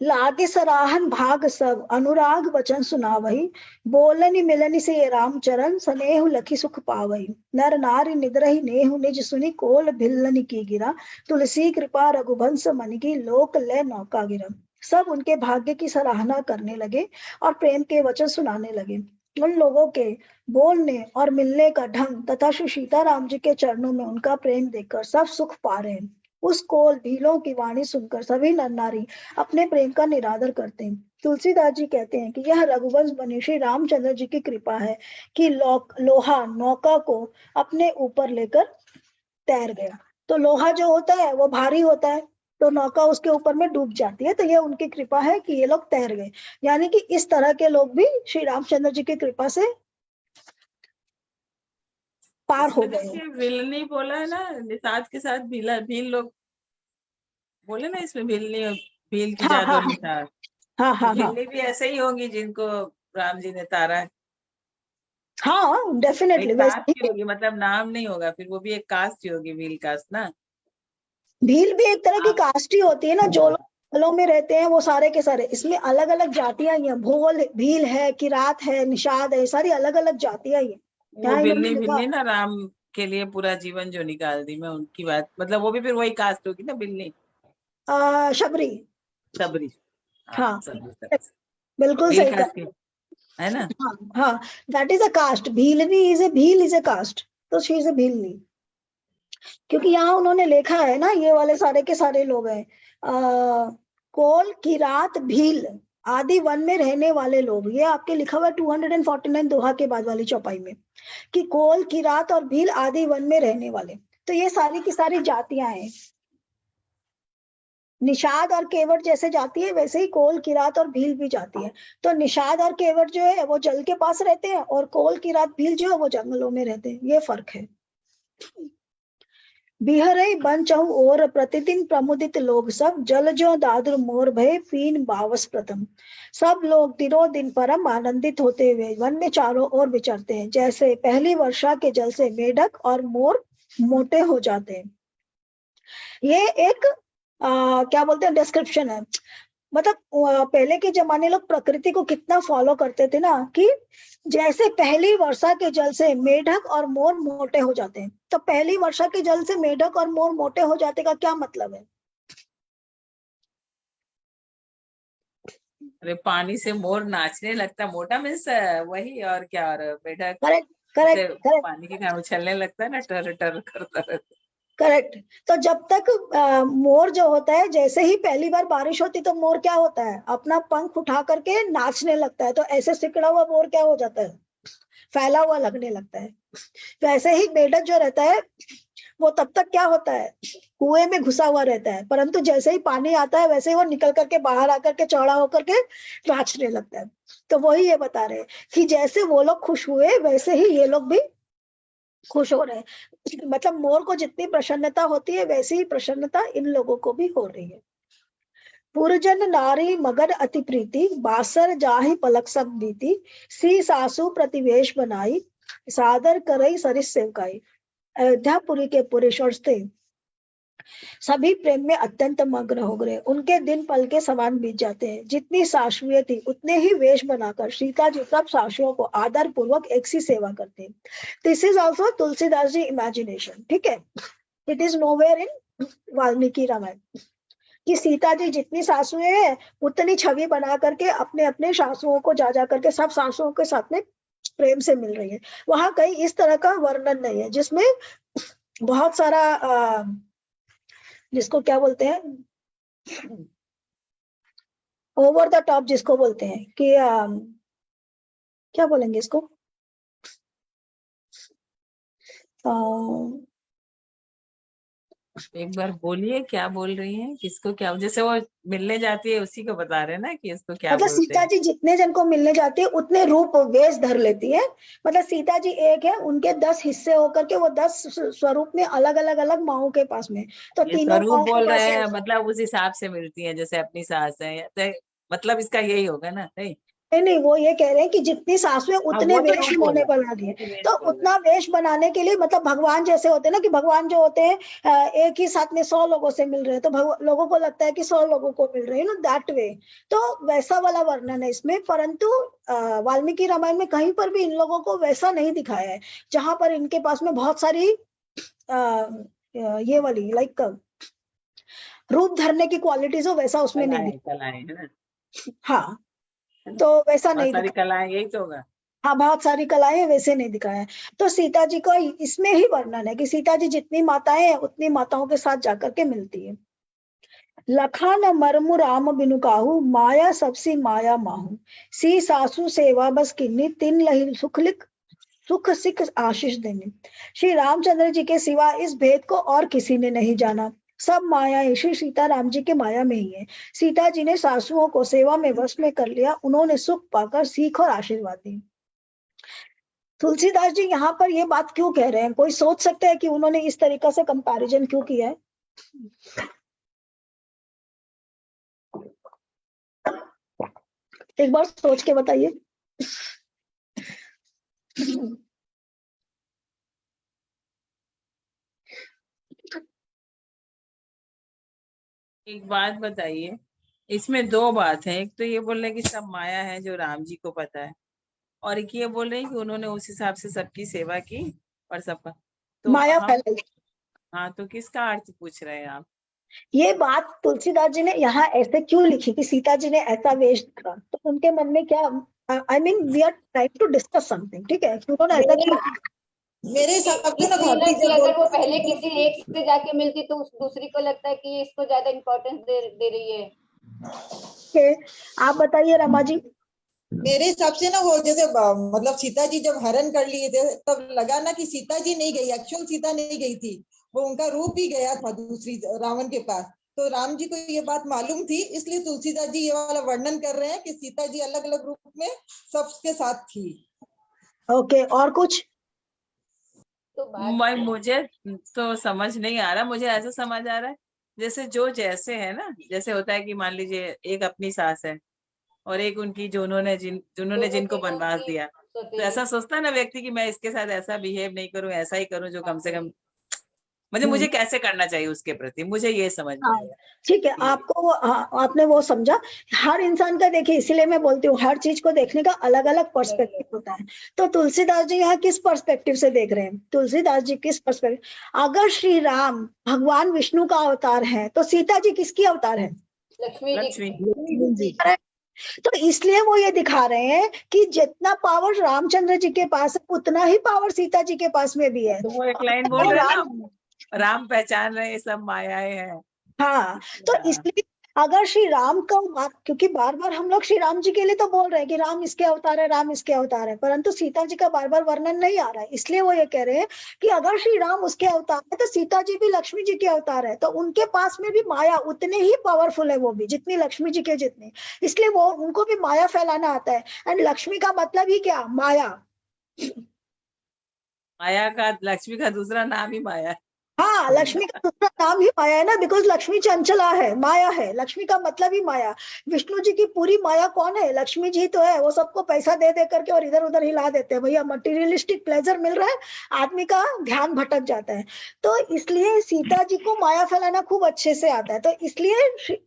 लागे सराहन भाग सब, अनुराग वचन सुनावही, बोलनि मिलनि से रामचरण, स्नेहु लखी सुख पावही। नर नारी निद्रहि नेहु निज सुनि, कोल भिल्लनि की गिरा, तुलसी कृपा रघुवंश मन की, लोक ले नौका गिरा। सब उनके भाग्य की सराहना करने लगे और प्रेम के वचन सुनाने लगे। उन लोगों के बोलने और मिलने का ढंग तथा श्री सीताराम जी के चरणों में उनका प्रेम देखकर सब सुख पा रहे हैं। उस कोल भीलों की वाणी सुनकर सभी नर नारी अपने प्रेम का निरादर करते हैं। तुलसीदास जी कहते हैं कि यह रघुवंश बने श्री रामचंद्र जी की कृपा है कि लोहा नौका को अपने ऊपर लेकर तैर गया। तो लोहा जो होता है वो भारी होता है, तो नौका उसके ऊपर में डूब जाती है। तो ये उनकी कृपा है कि ये लोग तैर गए, यानी कि इस तरह के लोग भी श्री रामचंद्र जी की कृपा से पार हो गए। विलनी बोला है ना, निषाद के साथ भील लोग बोले ना इसमें, भील की हाँ, जादू हाँ, निषाद। हाँ, हाँ, भीलनी भी ऐसे ही होंगी जिनको राम जी ने तारा है। हाँ, डेफिनेटली एक कास्ट की होगी, मतलब नाम नहीं होगा, फिर वो भी एक कास्ट ही होगी, भील कास्ट ना। भील भी एक तरह की कास्ट ही होती है ना, जो लोग जंगलों में रहते हैं वो सारे के सारे, इसमें अलग अलग जातियां ही हैं, भोल भील है, किरात है, निषाद है, सारी अलग अलग जातियां ही वो हैं। बिल्ली ना राम के लिए पूरा जीवन जो निकाल दी, मैं उनकी बात, मतलब वो भी फिर वही कास्ट होगी ना, बिल्ली शबरी। सबरी। हाँ, सबरी बिल्कुल सही कहा, है ना। हाँ, that is a caste. Bhilni is a, Bhil is a caste, तो शी इज ए भीलनी। क्योंकि यहाँ उन्होंने लिखा है ना, ये वाले सारे के सारे लोग हैं, कोल किरात भील आदि वन में रहने वाले लोग, ये आपके लिखा हुआ 249 दोहा के बाद वाली चौपाई में, कि कोल किरात और भील आदि वन में रहने वाले। तो ये सारी की सारी जातियां हैं। निषाद और केवट जैसे जाती है वैसे ही कोल किरात और भील भी जाती है। तो निषाद और केवट जो है वो जल के पास रहते हैं और कोल किरात भील जो है वो जंगलों में रहते हैं, ये फर्क है। बिहरे बन चहु और प्रतिदिन प्रमुदित लोग सब, जल जो दादुर मोर भय पीन बावस प्रथम। सब लोग दिनों दिन परम आनंदित होते हुए वन में चारों ओर विचरते हैं, जैसे पहली वर्षा के जल से मेढक और मोर मोटे हो जाते हैं। ये एक क्या बोलते हैं डिस्क्रिप्शन है। मतलब पहले के जमाने लोग प्रकृति को कितना फॉलो करते थे ना, कि जैसे पहली वर्षा के जल से मेढक और मोर मोटे हो जाते हैं, तो पहली वर्षा के जल से मेढक और मोर मोटे हो जाते का क्या मतलब है? अरे पानी से मोर नाचने लगता, मोटा मीन्स वही, और क्या, और मेढक करेक्ट से करेक्ट करेक्ट पानी के कारण उछलने लगता है ना, टर टर करता रहता करेक्ट। तो जब तक मोर जो होता है, जैसे ही पहली बार बारिश होती तो मोर क्या होता है, अपना पंख उठा करके नाचने लगता है, तो ऐसे सिकड़ा हुआ मोर क्या हो जाता है, फैला हुआ लगने लगता है। वैसे ही मेढक जो रहता है वो तब तक क्या होता है, कुएं में घुसा हुआ रहता है, परंतु जैसे ही पानी आता है वैसे ही वो निकल करके बाहर आकर के चौड़ा होकर के नाचने लगता है। तो वही ये बता रहे हैं कि जैसे वो लोग खुश हुए वैसे ही ये लोग भी खुश हो रहे हैं। मतलब मोर को जितनी प्रसन्नता होती है वैसी ही प्रसन्नता इन लोगों को भी हो रही है। पुरजन नारी मगन अति प्रीति, बासर जाहि पलक सब बीती, सी सासु प्रतिवेश बनाई, सादर करई सरिस सेवकाई। अयोध्यापुरी के पुरुष थे, सभी प्रेम में अत्यंत मग्न हो गए। उनके दिन पल के समान बीत जाते हैं। जितनी सासुएं थी उतने ही वेश बनाकर सीता जी सब सासुओं को आदर पूर्वक एक सी सेवा करते हैं। This is also Tulsidas ji imagination, ठीक है, it is nowhere in Valmiki Ramayana, कि सीता जी जितनी सासुएं हैं उतनी छवि बना करके अपने अपने सासुओं को जा करके सब सासुओं के साथ में प्रेम से मिल रही है। वहां कहीं इस तरह का वर्णन नहीं है जिसमें बहुत सारा जिसको क्या बोलते हैं, ओवर द टॉप जिसको बोलते हैं कि क्या बोलेंगे इसको, एक बार बोलिए क्या बोल रही हैं, किसको क्या, जैसे वो मिलने जाती है उसी को बता रहे हैं ना कि इसको क्या मतलब बोलते सीता हैं। जी जितने जन को मिलने जाती है उतने रूप वेश धर लेती है। मतलब सीता जी एक है, उनके 10 हिस्से होकर के वो 10 स्वरूप में अलग अलग अलग माओं के पास में, तो ये तीनों स्वरूप माओं के बोल पास रहे है। हैं, मतलब उस हिसाब से मिलती है जैसे अपनी सास है, तो मतलब इसका यही होगा ना, नहीं? नहीं नहीं, वो ये कह रहे हैं कि जितनी सासुएं हाँ उतने वो तो वेश रूप उन्होंने बोला, बना दिए। वो तो वेश तो बोल रहे उतना वेश बनाने के लिए मतलब भगवान जैसे होते हैं ना, कि भगवान जो होते हैं एक ही साथ में 100 लोगों से मिल रहे हैं, तो लोगों को लगता है कि 100 लोगों को मिल रहे हैं, नो दैट वे। तो वैसा वाला वर्णन है इसमें, परंतु वाल्मीकि रामायण में कहीं पर भी इन लोगों को वैसा नहीं दिखाया है, जहां पर इनके पास में बहुत सारी ये वाली लाइक रूप धरने की क्वालिटीज हो, वैसा उसमें नहीं कलाएं, दिखा। कलाएं है ना, हाँ, है ना? तो वैसा बहुत नहीं सारी दिखा। कलाएं, यही तो होगा। हाँ, बहुत सारी कलाएं वैसे नहीं दिखाया है। तो सीता जी का इसमें ही वर्णन है कि सीता जी जितनी माताएं हैं उतनी माताओं के साथ जाकर के मिलती है। लखन मरमु राम बिनु काहू, माया सबसी माया माहू, सी सासू सेवा बस किन्नी, तिन लही सुख सिख आशीष देनी। श्री रामचंद्र जी के सिवा इस भेद को और किसी ने नहीं जाना। सब माया श्री सीता राम जी के माया में ही है। सीता जी ने सासुओं को सेवा में वश में कर लिया, उन्होंने सुख पाकर सीख और आशीर्वाद दी। तुलसीदास जी यहाँ पर ये बात क्यों कह रहे हैं? कोई सोच सकता है कि उन्होंने इस तरीका से कंपैरिजन क्यों किया है? एक बार सोच के बताइए। एक बात बताइए, इसमें दो बात है, एक तो ये बोल रहे हैं कि सब माया है जो राम जी को पता है, और एक ये बोल रहे हैं कि उन्होंने उस हिसाब से सबकी सेवा की और सबका, तो माया हम, फैलाई। हाँ, तो किसका अर्थ पूछ रहे हैं आप? ये बात तुलसीदास जी ने यहाँ ऐसे क्यों लिखी कि सीता जी ने ऐसा वेश करा, तो उनके मन में क्या, I mean we are trying to discuss something, ठीक है, कि उन्होंने ऐसा क्यों किया? मेरे हिसाब से ना इसलिए भाभी कि जब अगर वो बोलते हैं पहले कि किसी एक से जाके मिलती तो उस दूसरी को लगता है कि ये इसको ज्यादा इम्पोर्टेंस दे रही है। आप बताइए रमा जी। मेरे हिसाब से ना वो जैसे मतलब सीता जी जब हरण कर लिए थे तब लगा ना कि सीता जी नहीं गई, एक्चुअल सीता नहीं गई थी, वो उनका रूप ही गया था दूसरी रावण के पास। तो राम जी को ये बात मालूम थी, इसलिए तुलसीदास जी ये वाला वर्णन कर रहे हैं कि सीता जी अलग अलग रूप में सबके साथ थी। ओके, और कुछ? तो बात मुझे तो समझ नहीं आ रहा, मुझे ऐसा समझ आ रहा है जैसे जो जैसे है ना, जैसे होता है कि मान लीजिए एक अपनी सास है और एक उनकी जो उन्होंने जिन्होंने दोनों जिनको की वनवास उनकी दिया, तो सौतेली। ऐसा सोचता है ना व्यक्ति कि मैं इसके साथ ऐसा बिहेव नहीं करूं, ऐसा ही करूं जो कम से कम मतलब मुझे कैसे करना चाहिए उसके प्रति, मुझे ये समझ में हाँ आया। ठीक है, आपको आपने वो समझा। हर इंसान का देखिए, इसीलिए मैं बोलती हूँ हर चीज को देखने का अलग अलग पर्सपेक्टिव होता है। तो तुलसीदास जी यहाँ किस पर्सपेक्टिव से देख रहे हैं? तुलसीदास जी किस पर्सपेक्टिव, अगर श्री राम भगवान विष्णु का अवतार है तो सीता जी किसकी अवतार है? लक्ष्मी जी लक्ष्मी जी तो इसलिए वो ये दिखा रहे हैं कि जितना पावर रामचंद्र जी के पास है उतना ही पावर सीता जी के पास में भी है। तो वो एक लाइन बोल रहे हैं ना, राम पहचान रहे सब मायाएं हैं। हाँ, तो हाँ। इसलिए अगर श्री राम का क्योंकि बार बार हम लोग श्री राम जी के लिए तो बोल रहे हैं कि राम इसके अवतार है, राम इसके अवतार है, परंतु सीता जी का बार बार वर्णन नहीं आ रहा है। इसलिए वो ये कह रहे हैं कि अगर श्री राम उसके अवतार है तो सीता जी भी लक्ष्मी जी के अवतार है, तो उनके पास में भी माया उतने ही पावरफुल है, वो भी जितनी लक्ष्मी जी के जितनी। इसलिए वो उनको भी माया फैलाना आता है। एंड लक्ष्मी का मतलब ही क्या? माया। माया का, लक्ष्मी का दूसरा नाम ही माया है। हाँ, लक्ष्मी का दूसरा नाम ही माया है ना, बिकॉज लक्ष्मी चंचला है, माया है, लक्ष्मी का मतलब ही माया। विष्णु जी की पूरी माया कौन है? लक्ष्मी जी तो है। वो सबको पैसा दे दे करके और इधर उधर हिला देते हैं, भैया मटेरियलिस्टिक प्लेजर मिल रहा है, आदमी का ध्यान भटक जाता है। तो इसलिए सीता जी को माया फैलाना खूब अच्छे से आता है। तो इसलिए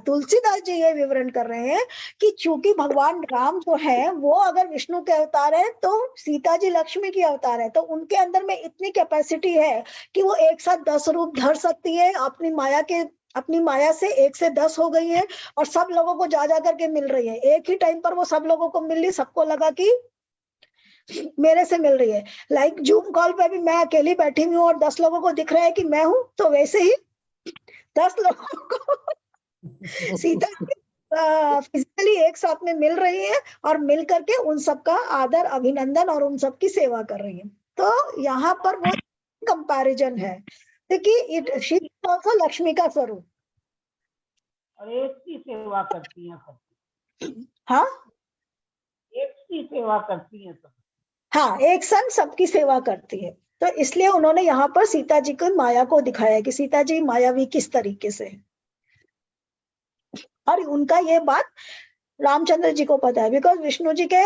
तुलसीदास जी ये विवरण कर रहे हैं कि चूंकि भगवान राम जो है वो अगर विष्णु के अवतार है तो सीता जी लक्ष्मी की अवतार है, तो उनके अंदर में इतनी कैपेसिटी है कि वो एक साथ 10 रूप धर सकती है। अपनी माया से 1 से 10 हो गई है और सब लोगों को जा जा करके मिल रही है। एक ही टाइम पर वो सब लोगों को मिल रही, सबको लगा कि मेरे से मिल रही है। लाइक जूम कॉल पे भी मैं अकेली बैठी हुई हूँ और 10 लोगों को दिख रहा है कि मैं हूं, तो वैसे ही 10 लोगों को सीता फिजिकली एक साथ में मिल रही है और मिल करके उन सबका आदर अभिनंदन और उन सबकी सेवा कर रही है। तो यहाँ पर वो कंपैरिजन है, देखिए it she is also Lakshmi का स्वरूप। और एक की सेवा करती हैं सब, हाँ एक की सेवा करती हैं सब। हाँ, एक संग सबकी सेवा करती है। तो इसलिए उन्होंने यहाँ पर सीता जी को माया को दिखाया कि सीता जी मायावी किस तरीके से है। और उनका ये बात रामचंद्र जी को पता है, बिकॉज विष्णु जी के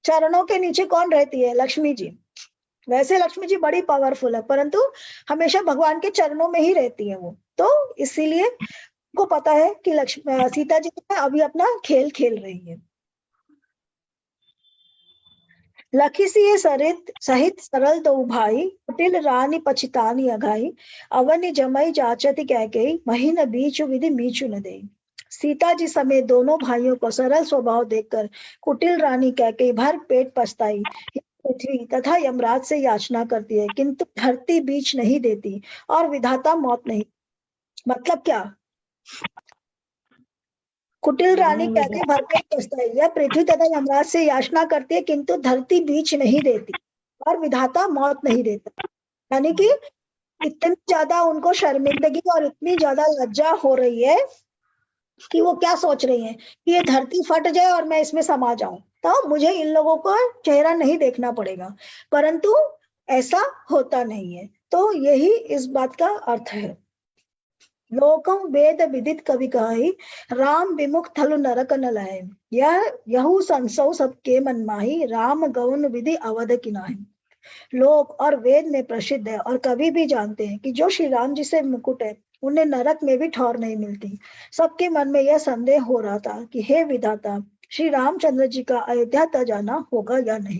चरणों के नीचे कौन रहती है? लक्ष्मी जी। वैसे लक्ष्मी जी बड़ी पावरफुल है, परंतु हमेशा भगवान के चरणों में ही रहती है वो। तो इसीलिए को पता है कि सीता जी अभी अपना खेल खेल रही है। लखी सिए सरित सहित सरल तो भाई, कुटिल रानी पछितानी अघाई, अवनि जमई जाचति कैकेयी, महीन बीचु विधि मीचु न देई। सीता जी समेत दोनों भाइयों को सरल स्वभाव देखकर कुटिल रानी कैकेयी भर पेट पछताई, पृथ्वी तथा यमराज से याचना करती है, किंतु धरती बीच नहीं देती और विधाता मौत नहीं। मतलब क्या? कुटिल रानी कैकेयी भरपेट पछताई, यह पृथ्वी तथा यमराज से याचना करती है किंतु धरती बीच नहीं देती और विधाता मौत नहीं देता। यानी कि इतनी ज्यादा उनको शर्मिंदगी और इतनी ज्यादा लज्जा हो रही है कि वो क्या सोच रही है कि ये धरती फट जाए और मैं इसमें समा जाऊं, तो मुझे इन लोगों का चेहरा नहीं देखना पड़ेगा। परंतु ऐसा होता नहीं है। तो यही इस बात का अर्थ है। लोकम वेद विदित कवि कहाई, राम विमुख थलु नरक न लाए। यहू संसौ सबके मन माही, राम गौन विधि अवध किनाही। लोक और वेद में प्रसिद्ध है और कवि भी जानते हैं कि जो श्री राम जी से मुकुट है उन्हें नरक में भी ठौर नहीं मिलती। सबके मन में यह संदेह हो रहा था कि हे विधाता, श्री रामचंद्र जी का अयोध्या तक जाना होगा या नहीं।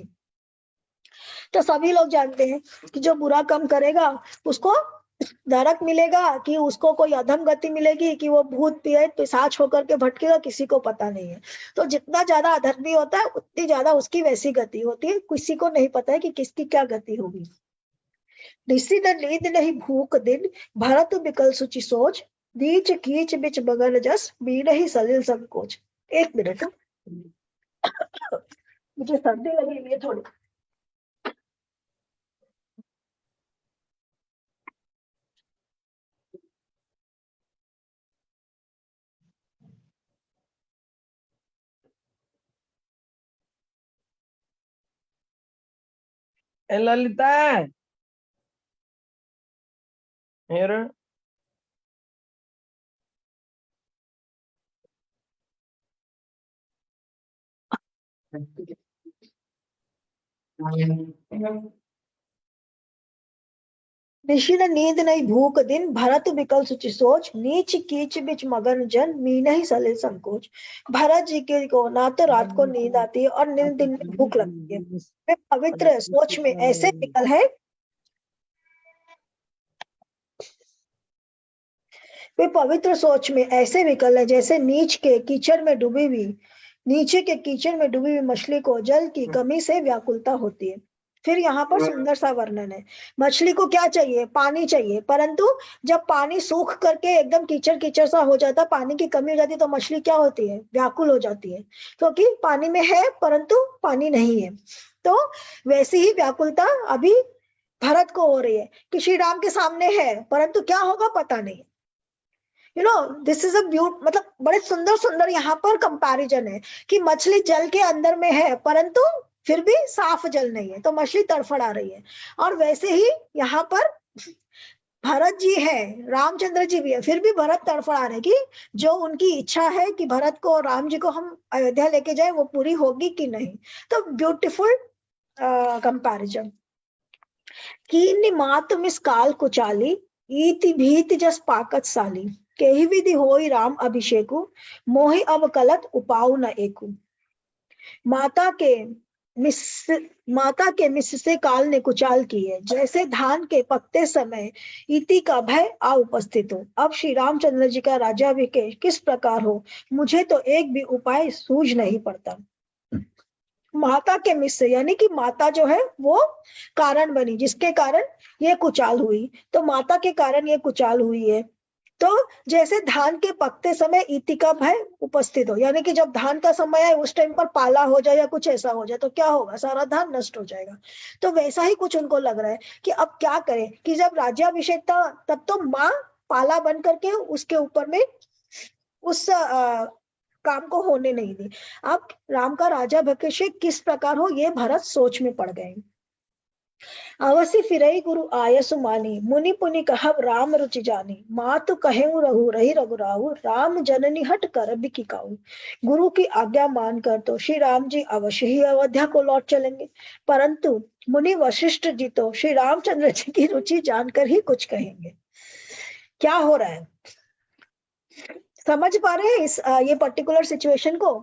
तो सभी लोग जानते हैं कि जो बुरा काम करेगा उसको नरक मिलेगा, कि उसको कोई अधम गति मिलेगी, कि वो भूत प्रेत पिशाच होकर के भटकेगा, किसी को पता नहीं है। तो जितना ज्यादा अधर्मी होता है उतनी ज्यादा उसकी वैसी गति होती है, किसी को नहीं पता है कि किसकी क्या गति होगी। निशी न नींद नहीं भूख दिन, भरत बिकल सुचि सोच, नीच कीच बिच बगल जस, बीन ही सलिल संकोच। 1 मिनट, मुझे सर्दी लगी हुई है थोड़ी। ए ललिता, here. निशिन नींद नहीं भूख दिन भरत विकल सुचि सोच नीच कीच बिच मगन जन मी नहीं सलिल संकोच। भरत जी के को ना तो रात को नींद आती है और दिन में भूख लगती है। वे पवित्र सोच में ऐसे विकल है, वे पवित्र सोच में ऐसे विकल है जैसे नीचे के कीचड़ में डूबी हुई मछली को जल की कमी से व्याकुलता होती है। फिर यहाँ पर सुंदर सा वर्णन है। मछली को क्या चाहिए? पानी चाहिए, परंतु जब पानी सूख करके एकदम कीचड़ कीचड़ सा हो जाता, पानी की कमी हो जाती, तो मछली क्या होती है? व्याकुल हो जाती है, क्योंकि पानी में है परंतु पानी नहीं है। तो वैसी ही व्याकुलता अभी भरत को हो रही है कि श्री राम के सामने है, परंतु क्या होगा पता नहीं। दिस इज अ ब्यूटी, मतलब बड़े सुंदर सुंदर यहाँ पर कंपैरिजन है कि मछली जल के अंदर में है परंतु फिर भी साफ जल नहीं है, तो मछली तड़फड़ा रही है। और वैसे ही यहाँ पर भरत जी है, रामचंद्र जी भी है, फिर भी भरत तड़फड़ा रहे कि जो उनकी इच्छा है कि भरत को, राम जी को हम अयोध्या लेके जाए, वो पूरी होगी कि नहीं। तो ब्यूटीफुल कंपैरिजन। कीन्नि मात मिस काल कुचाली ईति भीत जस पाकत साली केहि विधि होई राम अभिषेकु मोहि अब कलत उपाऊ न एकु। माता के मिस से काल ने कुचाल की है, जैसे धान के पकते समय इति का भय आ उपस्थित हो। अब श्री रामचंद्र जी का राज्याभिषेक किस प्रकार हो, मुझे तो एक भी उपाय सूझ नहीं पड़ता। माता के मिस से, यानी कि माता जो है वो कारण बनी, जिसके कारण ये कुचाल हुई। तो माता के कारण ये कुचाल हुई है। तो जैसे धान के पकते समय ईति का भय उपस्थित हो, यानी कि जब धान का समय है उस टाइम पर पाला हो जाए या कुछ ऐसा हो जाए तो क्या होगा? सारा धान नष्ट हो जाएगा। तो वैसा ही कुछ उनको लग रहा है कि अब क्या करें, कि जब राज्याभिषेक था तब तो माँ पाला बन करके उसके ऊपर में उस काम को होने नहीं दी। अब राम का राज्याभिषेक किस प्रकार हो, ये भरत सोच में पड़ गए। अवसि फिरई गुरु आयसु मानी मुनि पुनि कहब राम रुचि जानी मातु कहेऊ रहु रही रघुराहु राम जननी हट कर बिकिकाऊ। गुरु की आज्ञा मानकर तो श्री राम जी अवश्य ही अयोध्या को लौट चलेंगे, परंतु मुनि वशिष्ठ जी तो श्री रामचंद्र जी की रुचि जानकर ही कुछ कहेंगे। क्या हो रहा है, समझ पा रहे हैं इस ये पर्टिकुलर सिचुएशन को,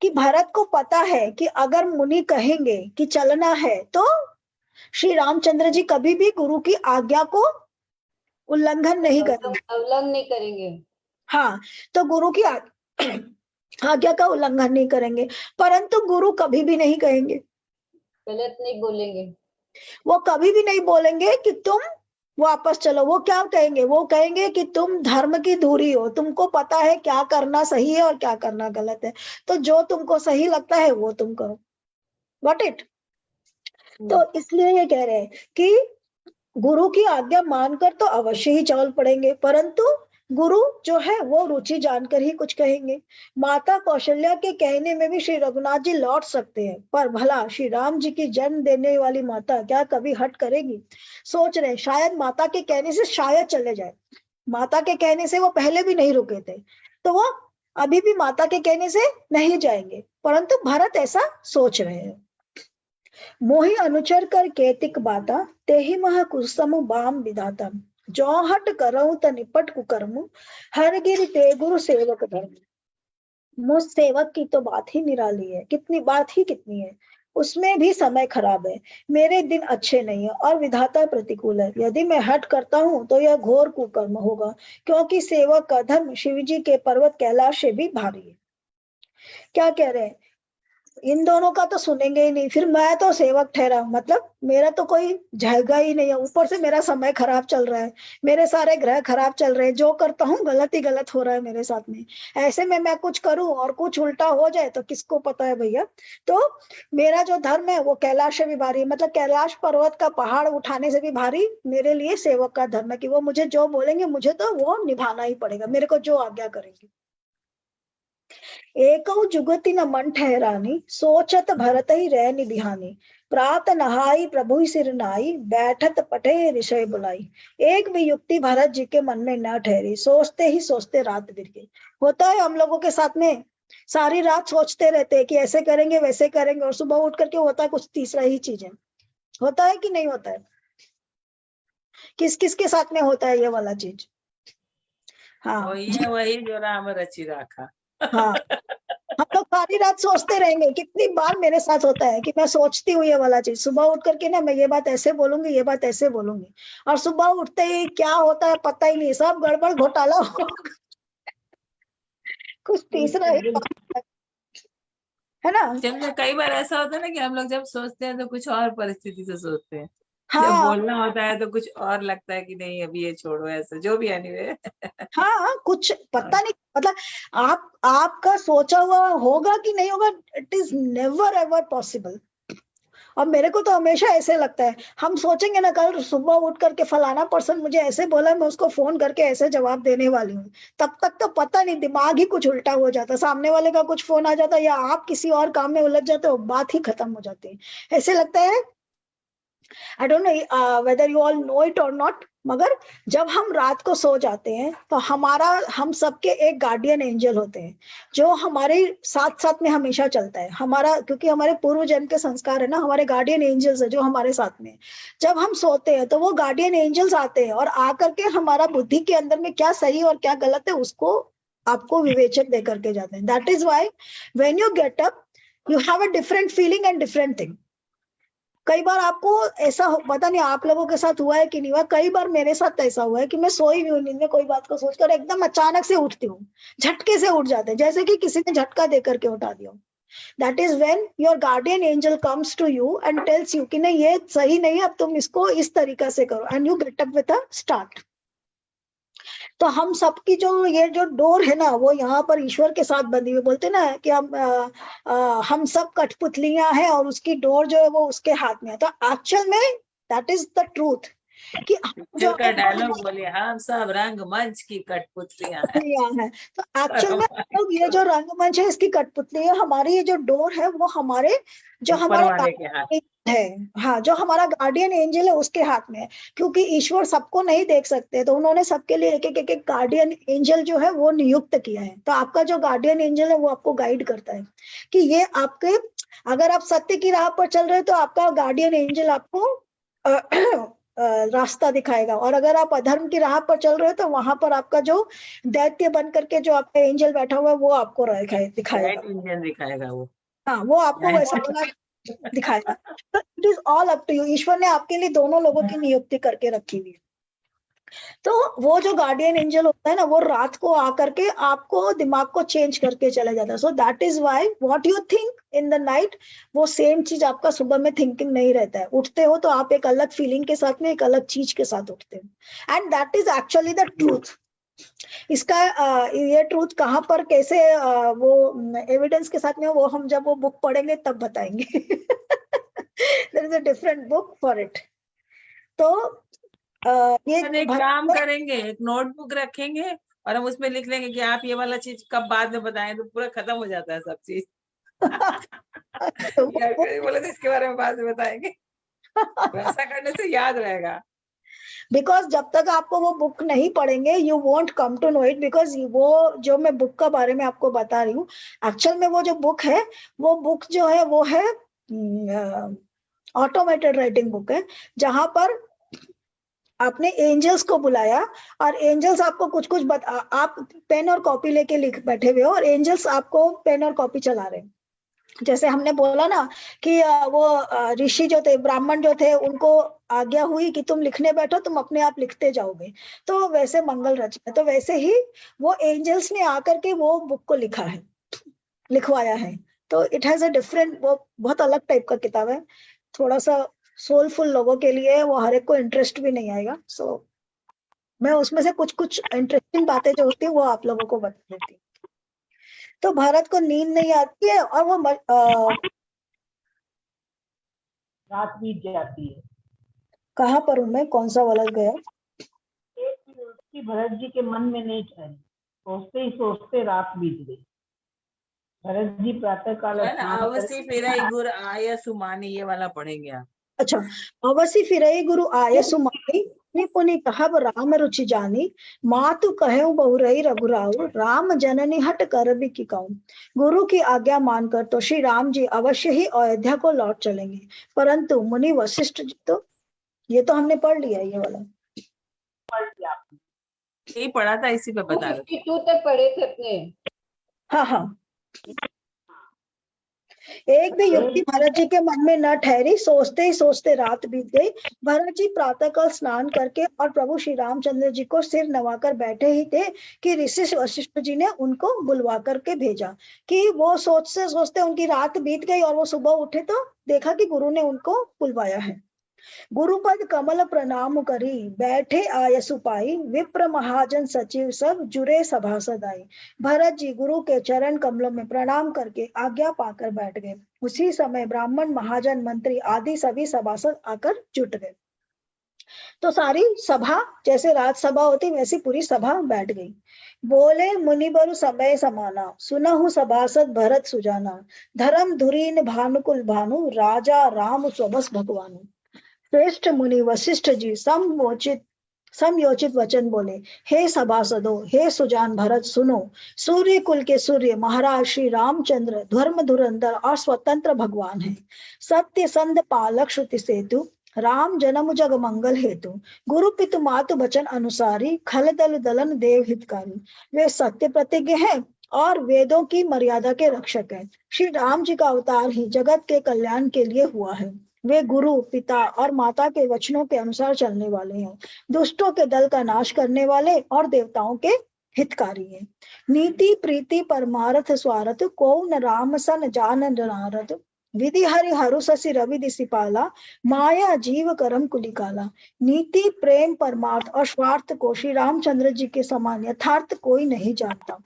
कि भरत को पता है कि अगर मुनि कहेंगे कि चलना है तो श्री रामचंद्र जी कभी भी गुरु की आज्ञा को उल्लंघन नहीं करेंगे, उल्लंघन नहीं करेंगे। हाँ, तो गुरु की आज्ञा का उल्लंघन नहीं करेंगे, परंतु गुरु कभी भी नहीं कहेंगे, गलत नहीं बोलेंगे, वो कभी भी नहीं बोलेंगे कि तुम वापस चलो। वो क्या कहेंगे? वो कहेंगे कि तुम धर्म की धुरी हो, तुमको पता है क्या करना सही है और क्या करना गलत है, तो जो तुमको सही लगता है वो तुम करो। Got it? तो इसलिए ये कह रहे हैं कि गुरु की आज्ञा मानकर तो अवश्य ही चल पड़ेंगे, परंतु गुरु जो है वो रुचि जानकर ही कुछ कहेंगे। माता कौशल्या के कहने में भी श्री रघुनाथ जी लौट सकते हैं, पर भला श्री राम जी की जन्म देने वाली माता क्या कभी हट करेगी? सोच रहे शायद माता के कहने से शायद चले जाए, माता के कहने से वो पहले भी नहीं रुके थे, तो वो अभी भी माता के कहने से नहीं जाएंगे, परंतु भरत ऐसा सोच रहे हैं। मोहि अनुचर कर केतिक बाता तेहि मह कुसमु बाम विधाता जो हट करऊं त निपट कुकर्मु हर गिर ते गुरु सेवक धर्म। मुझ सेवक की तो बात ही निराली है, कितनी बात ही कितनी है, उसमें भी समय खराब है, मेरे दिन अच्छे नहीं है और विधाता प्रतिकूल है। यदि मैं हट करता हूं तो यह घोर कुकर्म होगा, क्योंकि सेवक का धर्म शिव जी के पर्वत कैलाश से भी भारी है। क्या कह रहे हैं? इन दोनों का तो सुनेंगे ही नहीं, फिर मैं तो सेवक ठहरा, मतलब मेरा तो कोई जाएगा ही नहीं है, ऊपर से मेरा समय खराब चल रहा है, मेरे सारे ग्रह खराब चल रहे हैं, जो करता हूँ गलत ही गलत हो रहा है मेरे साथ में। ऐसे में मैं कुछ करूं और कुछ उल्टा हो जाए तो किसको पता है भैया। तो मेरा जो धर्म है वो कैलाश से भी भारी, मतलब कैलाश पर्वत का पहाड़ उठाने से भी भारी मेरे लिए सेवक का धर्म है, कि वो मुझे जो बोलेंगे मुझे तो वो निभाना ही पड़ेगा, मेरे को जो आज्ञा करेंगे। एकौ जुगति न मन ठहरानी सोचत भरत ही रह निबिहानी प्रात नहाई प्रभु सिर नाई बैठत पटे ऋषय बुलाई। एक भी युक्ति भरत जी के मन में न ठहरी, सोचते ही सोचते रात बीत गई। होता है हम लोगों के साथ में, सारी रात सोचते रहते हैं कि ऐसे करेंगे वैसे करेंगे, और सुबह उठ करके होता है कुछ तीसरा ही चीज है। होता है कि नहीं होता है? किस किस के साथ में होता है ये वाला चीज? हाँ वही जो राम रचि राखा। हाँ, हम लोग सारी रात सोचते रहेंगे। कितनी बार मेरे साथ होता है कि मैं सोचती हूँ ये वाला चीज, सुबह उठ करके ना मैं ये बात ऐसे बोलूंगी, ये बात ऐसे बोलूंगी, और सुबह उठते ही क्या होता है पता ही नहीं, सब गड़बड़ घोटाला हो कुछ तीसरा ही बिल्कुल, बात है ना। जब कई बार ऐसा होता है ना कि हम लोग जब सोचते हैं तो कुछ और परिस्थिति से सोचते हैं, जब हाँ बोलना होता है तो कुछ और लगता है कि नहीं अभी ये छोड़ो, ऐसा जो भी एनीवे। हाँ, कुछ पता नहीं, मतलब आपका सोचा हुआ होगा कि नहीं होगा, it is never ever possible. और मेरे को तो हमेशा ऐसे लगता है, हम सोचेंगे ना कल सुबह उठ करके फलाना पर्सन मुझे ऐसे बोला, मैं उसको फोन करके ऐसे जवाब देने वाली हूँ, तब तक तो पता नहीं दिमाग ही कुछ उल्टा हो जाता, सामने वाले का कुछ फोन आ जाता या आप किसी और काम में उलझ जाते हो, बात ही खत्म हो जाती है। ऐसे लगता है, I don't know whether you all know it और नॉट, मगर जब हम रात को सो जाते हैं तो हम सबके एक गार्डियन एंजल होते हैं जो हमारे साथ साथ में हमेशा चलता है, हमारा, क्योंकि हमारे पूर्व जन्म के संस्कार है ना, हमारे गार्डियन एंजल्स है जो हमारे साथ में। जब हम सोते हैं तो वो गार्डियन एंजल्स आते हैं और आकर के हमारा बुद्धि के अंदर में क्या सही और क्या गलत है उसको आपको विवेचन दे करके जाते हैं। That is why when you get up you have a different feeling and different thing. कई बार आपको ऐसा पता नहीं आप लोगों के साथ हुआ है कि नहीं हुआ, कई बार मेरे साथ ऐसा हुआ है कि मैं सोई हुई हूँ नींद में, कोई बात को सोचकर एकदम अचानक से उठती हूँ, झटके से उठ जाते हैं, जैसे कि किसी ने झटका दे करके उठा दिया। That is when your guardian angel comes to you and tells you कि नहीं ये सही नहीं है, अब तुम इसको इस तरीका से करो, and you get up with a start. तो हम सबकी ये जो डोर है ना वो यहाँ पर ईश्वर के साथ बंधी हुई, बोलते ना कि हम सब कठपुतलियां हैं और उसकी डोर जो है वो उसके हाथ में है। तो एक्चुअल में दैट इज द ट्रूथ कि जो का डायलॉग बोलिए, हम सब रंग मंच की कठपुतलियां हैं। है। तो एक्चुअल में लोग ये जो रंगमंच है इसकी कठपुतली है, हमारी ये जो डोर है वो हमारे जो ऊपर हमारा वाले के हाथ। है, हाँ, जो हमारा गार्डियन एंजल है उसके हाथ में है। क्योंकि ईश्वर सबको नहीं देख सकते तो उन्होंने सबके लिए एक एक गार्डियन एंजल जो है वो नियुक्त किया है। तो आपका जो गार्डियन एंजल है वो आपको गाइड करता है कि ये आपके, अगर आप सत्य की राह पर चल रहे हो तो आपका गार्डियन एंजल आपको रास्ता दिखाएगा, और अगर आप अधर्म की राह पर चल रहे हो तो वहां पर आपका जो दैत्य बन करके जो आपका एंजल बैठा हुआ है वो आपको दिखाएगा। राइट इंजन दिखाएगा वो। हाँ, वो आपको वैसा वाला दिखाएगा। तो it is all up to you. ईश्वर ने आपके लिए दोनों लोगों की नियुक्ति करके रखी हुई है। तो वो जो गार्डियन एंजल होता है ना वो रात को आकर के आपको दिमाग को चेंज करके चला जाता है। So that is why what you think in the night वो सेम चीज आपका सुबह में थिंकिंग नहीं रहता है। उठते हो तो आप एक अलग फीलिंग के साथ में एक अलग चीज के साथ उठते हो, and that is actually the truth. इसका ये ट्रूथ कहाँ पर कैसे वो एविडेंस के साथ में वो हम जब वो बुक पढ़ेंगे तब बताएंगे। There is a different book for it. तो ये एक काम करेंगे, एक नोटबुक रखेंगे और हम उसमें लिख लेंगे कि आप ये वाला चीज कब बाद में बताएं, तो पूरा खत्म हो जाता है सब चीज। बोले तो इसके बारे में बाद में बताएंगे। ऐसा करने से याद रहेगा। बिकॉज जब तक आपको वो बुक नहीं पढ़ेंगे you want come to know it. Because वो जो मैं बुक का बारे में आपको बता रही हूँ, एक्चुअल में वो जो बुक है वो बुक जो है वो है ऑटोमेटेड राइटिंग बुक है, जहां पर आपने एंजल्स को बुलाया और एंजल्स आपको कुछ कुछ आप पेन और कॉपी लेके लिख बैठे हुए हो और एंजल्स आपको पेन और कॉपी चला रहे हैं। जैसे हमने बोला ना कि वो ऋषि जो थे, ब्राह्मण जो थे, उनको आज्ञा हुई कि तुम लिखने बैठो, तुम अपने आप लिखते जाओगे, तो वैसे मंगल रचना। तो वैसे ही वो एंजल्स ने आकर के वो बुक को लिखा है, लिखवाया है। तो इट हैज अ डिफरेंट, वो बहुत अलग टाइप का किताब है, थोड़ा सा सोलफुल लोगों के लिए, वो हर एक को इंटरेस्ट भी नहीं आएगा। सो मैं उसमें से कुछ कुछ इंटरेस्टिंग बातें जो होती है वो आप लोगों को बता देती हूँ। तो भारत को नींद नहीं आती है और वो रात बीत जाती है। कहाँ पर हूँ मैं, कौन सा वाला गया? एक युवती भरत जी के मन में नहीं ठहरी, सोचते ही सोचते रात बीत गई। भरत जी प्रातः काल अवश्य फिरई गुर आय सुमानी, ये वाला पढ़ेंगे आप। अच्छा, अवश्य फिरई गुरु आय सुमानी, पुनि कहब राम रुचि जानी, मातु कहूँ बहुरई रघुराऊ, राम जननी हट कर भी की कहूँ। गुरु की आज्ञा मानकर तो श्री राम जी अवश्य ही अयोध्या को लौट चलेंगे, परंतु मुनि वशिष्ठ जी तो, ये तो हमने पढ़ लिया ये वाला, यही पढ़ा था, इसी पे बता रहे 52 तक पढ़े थे अपने। हाँ हाँ। एक भी युक्ति भरत जी के मन में न ठहरी, सोचते ही सोचते रात बीत गई। भरत जी प्रातःकाल स्नान करके और प्रभु श्री रामचंद्र जी को सिर नवाकर बैठे ही थे कि ऋषि वशिष्ठ जी ने उनको बुलवा करके भेजा। कि वो सोचते सोचते उनकी रात बीत गई और वो सुबह उठे तो देखा कि गुरु ने उनको बुलवाया है। गुरुपद कमल प्रणाम करी, बैठे आयसु पाई, विप्र महाजन सचिव सब जुरे सभासद आई। भरत जी गुरु के चरण कमलों में प्रणाम करके आज्ञा पाकर बैठ गए। उसी समय ब्राह्मण महाजन मंत्री आदि सभी सभासद आकर जुट गए। तो सारी सभा, जैसे राजसभा होती वैसी पूरी सभा बैठ गई। बोले मुनिबरु समय समाना, सुनहु सभासद भरत सुजाना, धर्म धुरीन भानुकुल भानु, राजा राम स्वबस भगवानु। श्रेष्ठ मुनि वशिष्ठ जी समयोचित वचन बोले, हे सभासदों, हे सुजान भरत सुनो। सूर्य कुल के सूर्य महाराज श्री रामचंद्र धर्म धुरंधर और स्वतंत्र भगवान हैं। सत्य संध पालक श्रुति सेतु, राम जन्म जग मंगल हेतु, गुरु पितु मातु वचन अनुसारी, खल दल दलन देव हितकारी। वे सत्य प्रतिज्ञ हैं और वेदों की मर्यादा के रक्षक हैं। श्री राम जी का अवतार ही जगत के कल्याण के लिए हुआ है। वे गुरु पिता और माता के वचनों के अनुसार चलने वाले हैं, दुष्टों के दल का नाश करने वाले और देवताओं के हितकारी हैं। नीति प्रीति परमार्थ स्वार्थ, को न राम सन जान नारद, विधि हरि हरु शशि रवि दिसिपाला, माया जीव करम कुलिकाला। नीति प्रेम परमार्थ और स्वार्थ को श्री रामचंद्र जी के समान यथार्थ कोई नहीं जानता।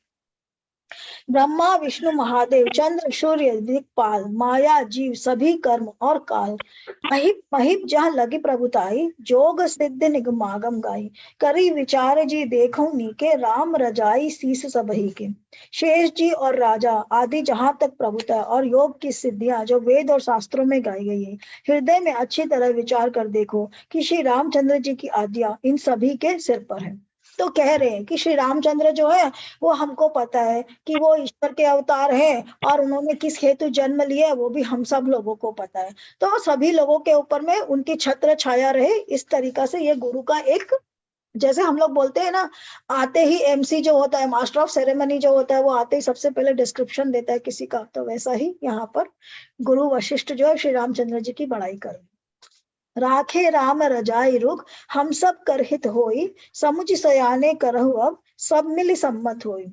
ब्रह्मा विष्णु महादेव चंद्र सूर्य दिक्पाल, माया जीव सभी कर्म और काल, महिप महिप जहाँ लगी प्रभुताई, जोग सिद्ध निगमागम गाई। करी विचार जी देखो नीके, राम रजाई शीस सबही के। शेष जी और राजा आदि जहाँ तक प्रभुता और योग की सिद्धियां जो वेद और शास्त्रों में गाई गई है, हृदय में अच्छी तरह विचार कर देखो कि श्री रामचंद्र जी की आज्ञा इन सभी के सिर पर है। तो कह रहे हैं कि श्री रामचंद्र जो है वो हमको पता है कि वो ईश्वर के अवतार है और उन्होंने किस हेतु जन्म लिया है वो भी हम सब लोगों को पता है। तो सभी लोगों के ऊपर में उनकी छत्र छाया रहे, इस तरीका से ये गुरु का एक, जैसे हम लोग बोलते हैं ना, आते ही एमसी जो होता है, मास्टर ऑफ सेरेमनी जो होता है, वो आते ही सबसे पहले डिस्क्रिप्शन देता है किसी का। तो वैसा ही यहाँ पर गुरु वशिष्ठ जो है श्री रामचंद्र जी की बड़ाई कर, राखे राम रजाई रुख, हम सब कर हित होई, समुझ सयाने करहु अब, सब मिल सम्मत होई।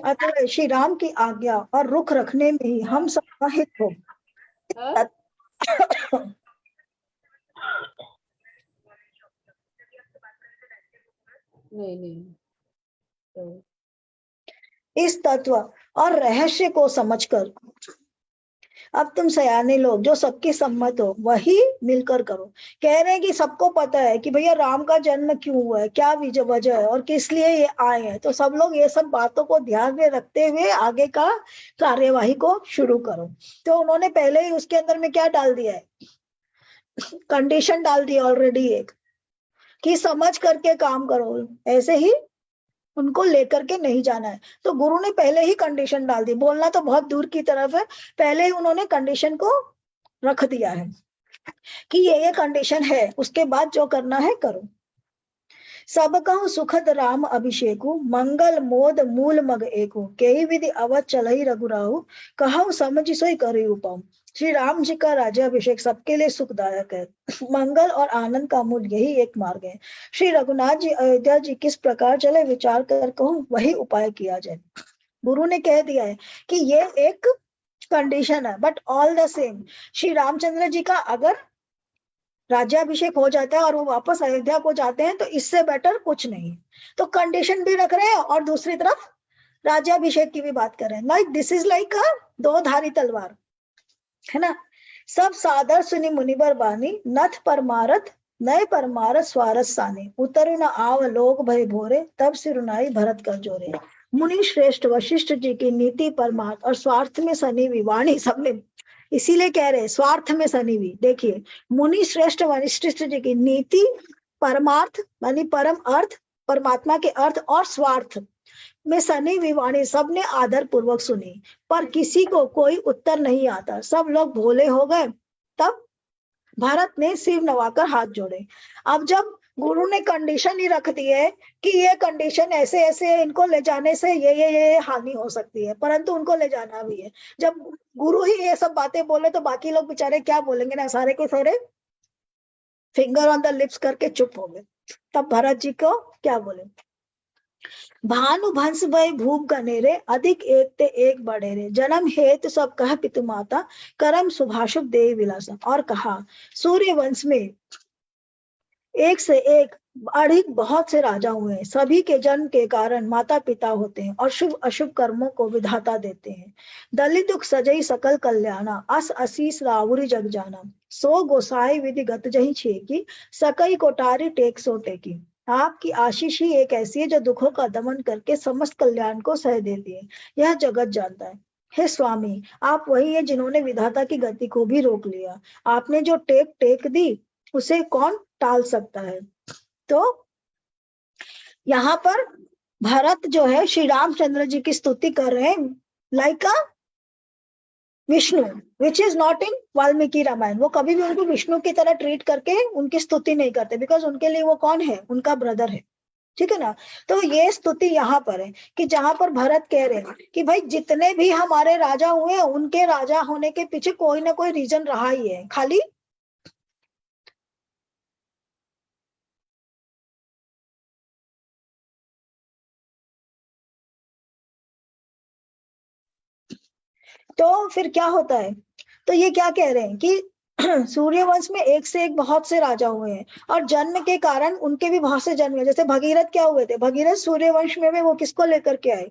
अतः श्री राम की आज्ञा और रुख रखने में ही हम सब का हित हो। इस तत्व और रहस्य को समझकर अब तुम सयाने लोग जो सबके सम्मत हो वही मिलकर करो। कह रहे हैं कि सबको पता है कि भैया राम का जन्म क्यों हुआ है, क्या वजह है और किस लिए ये आए हैं। तो सब लोग ये सब बातों को ध्यान में रखते हुए आगे का कार्यवाही को शुरू करो। तो उन्होंने पहले ही उसके अंदर में क्या डाल दिया है, कंडीशन डाल दिया ऑलरेडी एक, कि समझ करके काम करो, ऐसे ही उनको लेकर के नहीं जाना है। तो गुरु ने पहले ही कंडीशन डाल दी, बोलना तो बहुत दूर की तरफ है, पहले ही उन्होंने कंडीशन को रख दिया है कि ये कंडीशन है, उसके बाद जो करना है करो। सब कहूं सुखद राम अभिषेकु, मंगल मोद मूल मग एकु, कई विधि अवध चलई रघुराहु, कहूं समझ सोई करी उपाऊ। श्री राम जी का राज्याभिषेक सबके लिए सुखदायक है, मंगल और आनंद का मूल यही एक मार्ग है। श्री रघुनाथ जी अयोध्या जी किस प्रकार चले विचार कर कहूं वही उपाय किया जाए। गुरु ने कह दिया है कि ये एक कंडीशन है, but all the same Shri Ramchandra ji का अगर राज्याभिषेक हो जाता है और वो वापस अयोध्या को जाते हैं तो इससे बेटर कुछ नहीं। तो कंडीशन भी रख रहे हैं और दूसरी तरफ राज्याभिषेक की भी बात कर रहे हैं। लाइक दिस इज लाइक अ दो धारी तलवार, है ना। सब सादर सुनी मुनिबर बानी, नथ परमारथ नए परमारथ स्वारथ साने, उतरु न आव लोग भय भोरे, तब सिरुनाई भरत कर जोरे। मुनि श्रेष्ठ वशिष्ठ जी की नीति परमार्थ और स्वार्थ में सनी हुई वाणी सबने, इसीलिए कह रहे स्वार्थ में सनी हुई। देखिए मुनि श्रेष्ठ वशिष्ठ जी की नीति परमार्थ यानी परम अर्थ, परमात्मा के अर्थ और स्वार्थ में सनी हुई वाणी सबने आदर पूर्वक सुनी, पर किसी को कोई उत्तर नहीं आता, सब लोग भोले हो गए। तब भरत ने सिर नवाकर हाथ जोड़े। अब जब गुरु ने कंडीशन ही रख दी है कि ये कंडीशन ऐसे ऐसे, इनको ले जाने से ये हानि हो सकती है, परंतु उनको ले जाना भी है। जब गुरु ही ये सब बातें बोले तो बाकी लोग बेचारे क्या बोलेंगे ना, सारे के सारे फिंगर ऑन द लिप्स करके चुप हो गए। तब भरत जी को क्या बोले, भानु भंस भय भूप गनेरे, अधिक एक ते एक बढ़ेरे, जन्म हेतु सब कह पितु माता, करम शुभाशुभ देव विलासा। और कहा सूर्य वंश में एक से एक अधिक बहुत से राजा हुए हैं, सभी के जन्म के कारण माता पिता होते हैं और शुभ अशुभ कर्मों को विधाता देते हैं। दलित दुख सजई सकल कल्याणा, अस असीस रावुरी जग जाना, सो गोसाई विधि गत जही छेकी, सकई कोटारी टेक सो टेकी। आपकी आशीष ही एक ऐसी है जो दुखों का दमन करके समस्त कल्याण को सह देती है, यह जगत जानता है। हे स्वामी, आप वही है जिन्होंने विधाता की गति को भी रोक लिया। आपने जो टेक दी उसे कौन टाल सकता है। तो यहाँ पर भरत जो है श्री रामचंद्र जी की स्तुति कर रहे हैं like a Vishnu, which is not in Valmiki Ramayana. वो कभी भी उनको विष्णु की तरह ट्रीट करके उनकी स्तुति नहीं करते, बिकॉज उनके लिए वो कौन है, उनका ब्रदर है, ठीक है ना। तो ये स्तुति यहाँ पर है कि जहां पर भरत कह रहे हैं कि भाई जितने भी हमारे राजा हुए उनके राजा होने के पीछे कोई ना कोई रीजन रहा ही है, खाली तो फिर क्या होता है। तो ये क्या कह रहे हैं कि सूर्यवंश में एक से एक बहुत से राजा हुए हैं और जन्म के कारण उनके भी बहुत से जन्म है। जैसे भगीरथ क्या हुए थे, भगीरथ सूर्यवंश में वो किसको लेकर के आए,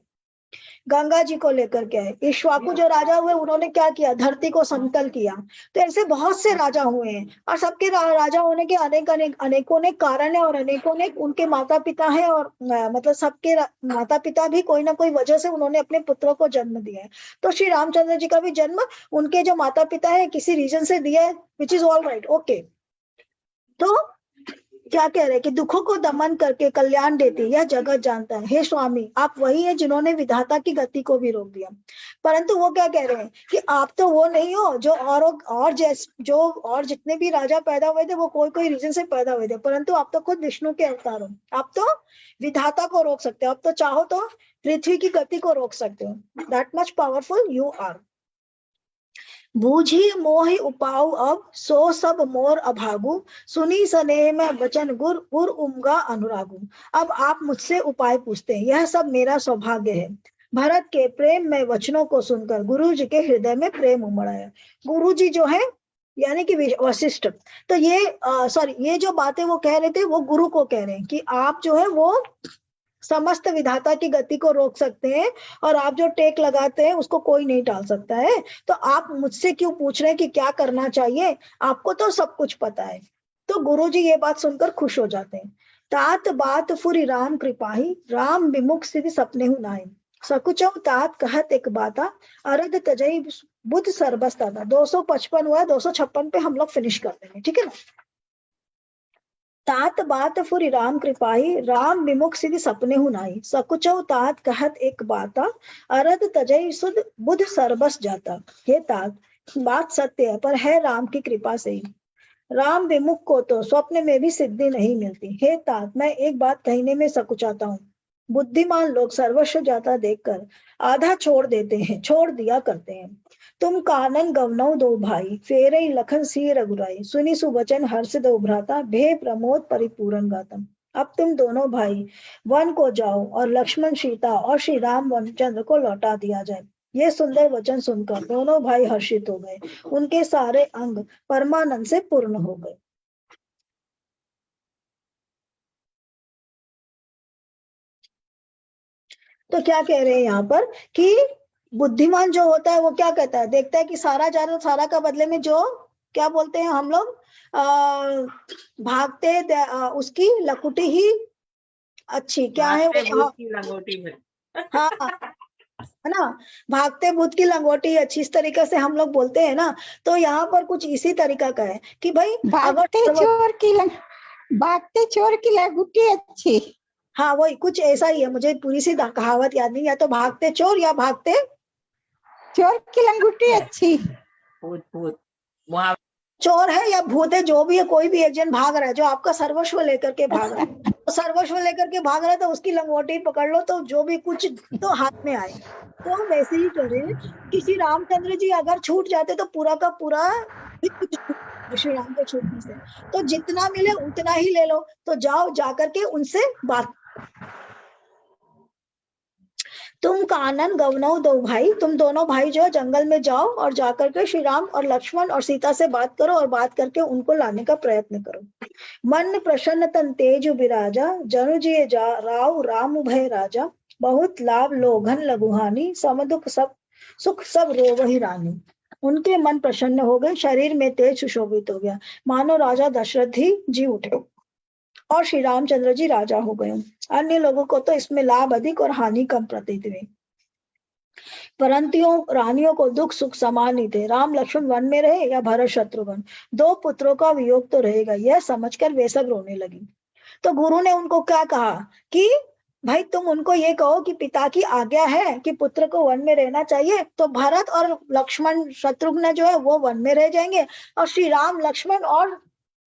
गंगा जी को लेकर के आए। इक्ष्वाकु जो राजा हुए उन्होंने क्या किया, धरती को समतल किया। तो ऐसे बहुत से राजा हुए हैं और सबके राजा होने के अनेकों ने कारण है और अनेकों ने उनके माता पिता है और मतलब सबके माता पिता भी कोई ना कोई वजह से उन्होंने अपने पुत्रों को जन्म दिया है। तो श्री रामचंद्र जी का भी जन्म उनके जो माता पिता है किसी रीजन से दिया है, which is all right, okay. तो क्या कह रहे हैं कि दुखों को दमन करके कल्याण देती यह जगत जानता है। हे स्वामी, आप वही है जिन्होंने विधाता की गति को भी रोक दिया। परंतु वो क्या कह रहे हैं कि आप तो वो नहीं हो जो और जितने भी राजा पैदा हुए थे वो कोई रीजन से पैदा हुए थे, परंतु आप तो खुद विष्णु के अवतार हो। आप तो विधाता को रोक सकते हो, आप तो चाहो तो पृथ्वी की गति को रोक सकते हो। That much powerful you are. बूझी मोहि उपाऊ अब, सो सब मोर अभागु, सुनी सनेह में वचन गुर उमगा अनुरागु। अब आप मुझसे उपाय पूछते हैं, यह सब मेरा सौभाग्य है। भरत के प्रेम में वचनों को सुनकर गुरु जी के हृदय में प्रेम उमड़ा है। गुरु जी जो है यानी कि वशिष्ठ, तो ये जो बातें वो कह रहे थे वो गुरु को कह रहे हैं कि आप जो है वो समस्त विधाता की गति को रोक सकते हैं और आप जो टेक लगाते हैं उसको कोई नहीं टाल सकता है। तो आप मुझसे क्यों पूछ रहे हैं कि क्या करना चाहिए, आपको तो सब कुछ पता है। तो गुरुजी ये बात सुनकर खुश हो जाते हैं। तात बात फुरी राम कृपाही, राम विमुख सिद्धि सपने हु नाई, सकुचौ तात कहत एक बाता, अरद तजई बुद्ध सर्बस दाता। 255 हुआ, 256 पे हम लोग फिनिश कर देंगे, ठीक है ना। तात बात फुरी राम कृपाही, राम विमुख सिद्धि सपने हु नाई, सकुचौ तात कहत एक बाता, अरद तजई सुध बुध सर्बस जाता। हे तात, बात सत्य है पर है राम की कृपा से ही। राम विमुख को तो स्वप्न में भी सिद्धि नहीं मिलती। हे तात, मैं एक बात कहने में सकुचाता हूँ। बुद्धिमान लोग सर्वस्व जाता देखकर आधा छोड़ दिया करते हैं। तुम कानन गवनौ दो भाई, फेरई लखन सिंह रघुराई, सुनी सुवचन हर्ष दो भ्राता, भे प्रमोद परिपूरन गातम। अब तुम दोनों भाई वन को जाओ और लक्ष्मण सीता और श्री राम चंद्र को लौटा दिया जाए। ये सुंदर वचन सुनकर दोनों भाई हर्षित हो गए, उनके सारे अंग परमानंद से पूर्ण हो गए। तो क्या कह रहे हैं यहाँ पर कि बुद्धिमान जो होता है वो क्या कहता है, देखता है कि सारा का बदले में जो क्या बोलते हैं हम लोग भागते उसकी लकुटी ही अच्छी, क्या है वो, हाँ है ना, भागते भूत की लंगोटी अच्छी, इस तरीके से हम लोग बोलते हैं ना। तो यहाँ पर कुछ इसी तरीका का है कि भाई भागते चोर की लंगोटी अच्छी, हाँ वही कुछ ऐसा ही है। मुझे पूरी सी कहावत याद नहीं, या तो भागते चोर या भागते चोर की लंगोटी अच्छी। भूत वहाँ चोर है या भूत है, जो भी है, कोई भी एक जन भाग रहा है जो आपका सर्वस्व लेकर के भाग रहा है, तो सर्वस्व लेकर के भाग रहा है तो उसकी लंगोटी पकड़ लो, तो जो भी कुछ तो हाथ में आए। तो वैसे ही करें कि श्री रामचंद्र जी अगर छूट जाते तो पूरा का पूरा भी कुछ श्री राम के छूटने से, तो जितना मिले उतना ही ले लो। तो जाओ जाकर के उनसे बात। तुम कानन गवनऊ दो भाई, तुम दोनों भाई जो है जंगल में जाओ और जाकर के श्री राम और लक्ष्मण और सीता से बात करो और बात करके उनको लाने का प्रयत्न करो। मन प्रसन्न तन तेज बिराजा, जनु जी जा राव राम उभय राजा, बहुत लाभ लोघन लघुहानी, सम दुख सब सुख सब रोवहि रानी। उनके मन प्रसन्न हो गए, शरीर में तेज सुशोभित हो गया, मानो राजा दशरथ ही जी उठे और श्री रामचंद्र जी राजा हो गए। अन्य लोगों को तो इसमें लाभ अधिक और हानि कम प्रतीत हुई, परंतु रानियों को दुख सुख समान ही थे। राम लक्ष्मण वन में रहे या भरत शत्रुघ्न, दो पुत्रों का वियोग तो रहेगा, यह समझकर वे सब रोने लगी। तो गुरु ने उनको क्या कहा कि भाई तुम उनको ये कहो कि पिता की आज्ञा है कि पुत्र को वन में रहना चाहिए, तो भरत और लक्ष्मण शत्रुघ्न जो है वो वन में रह जाएंगे और श्री राम लक्ष्मण और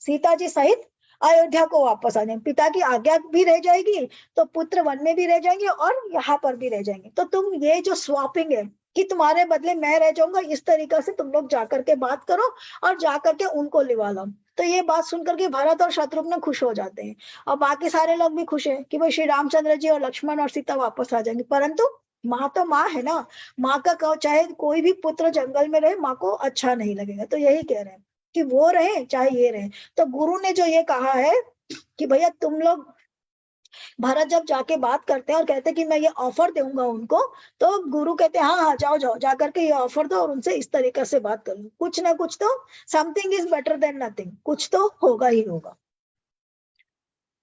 सीता जी सहित अयोध्या को वापस आ जाएंगे। पिता की आज्ञा भी रह जाएगी तो पुत्र वन में भी रह जाएंगे और यहाँ पर भी रह जाएंगे। तो तुम ये जो स्वैपिंग है कि तुम्हारे बदले मैं रह जाऊंगा, इस तरीका से तुम लोग जाकर के बात करो और जाकर के उनको लिवा लो। तो ये बात सुनकर के भरत और शत्रुघ्न खुश हो जाते हैं और बाकी सारे लोग भी खुश है कि भाई श्री रामचंद्र जी और लक्ष्मण और सीता वापस आ जाएंगे। परंतु माँ तो माँ है ना, माँ का चाहे कोई भी पुत्र जंगल में रहे माँ को अच्छा नहीं लगेगा। तो यही कह रहे हैं कि वो रहे चाहे ये रहे। तो गुरु ने जो ये कहा है कि भैया तुम लोग, भरत जब जाके बात करते हैं और कहते हैं कि मैं ये ऑफर दूंगा उनको, तो गुरु कहते हैं हाँ हाँ जाओ जाओ जाकर के ये ऑफर दो और उनसे इस तरीके से बात कर लो, कुछ ना कुछ तो something is better than nothing, कुछ तो होगा ही होगा।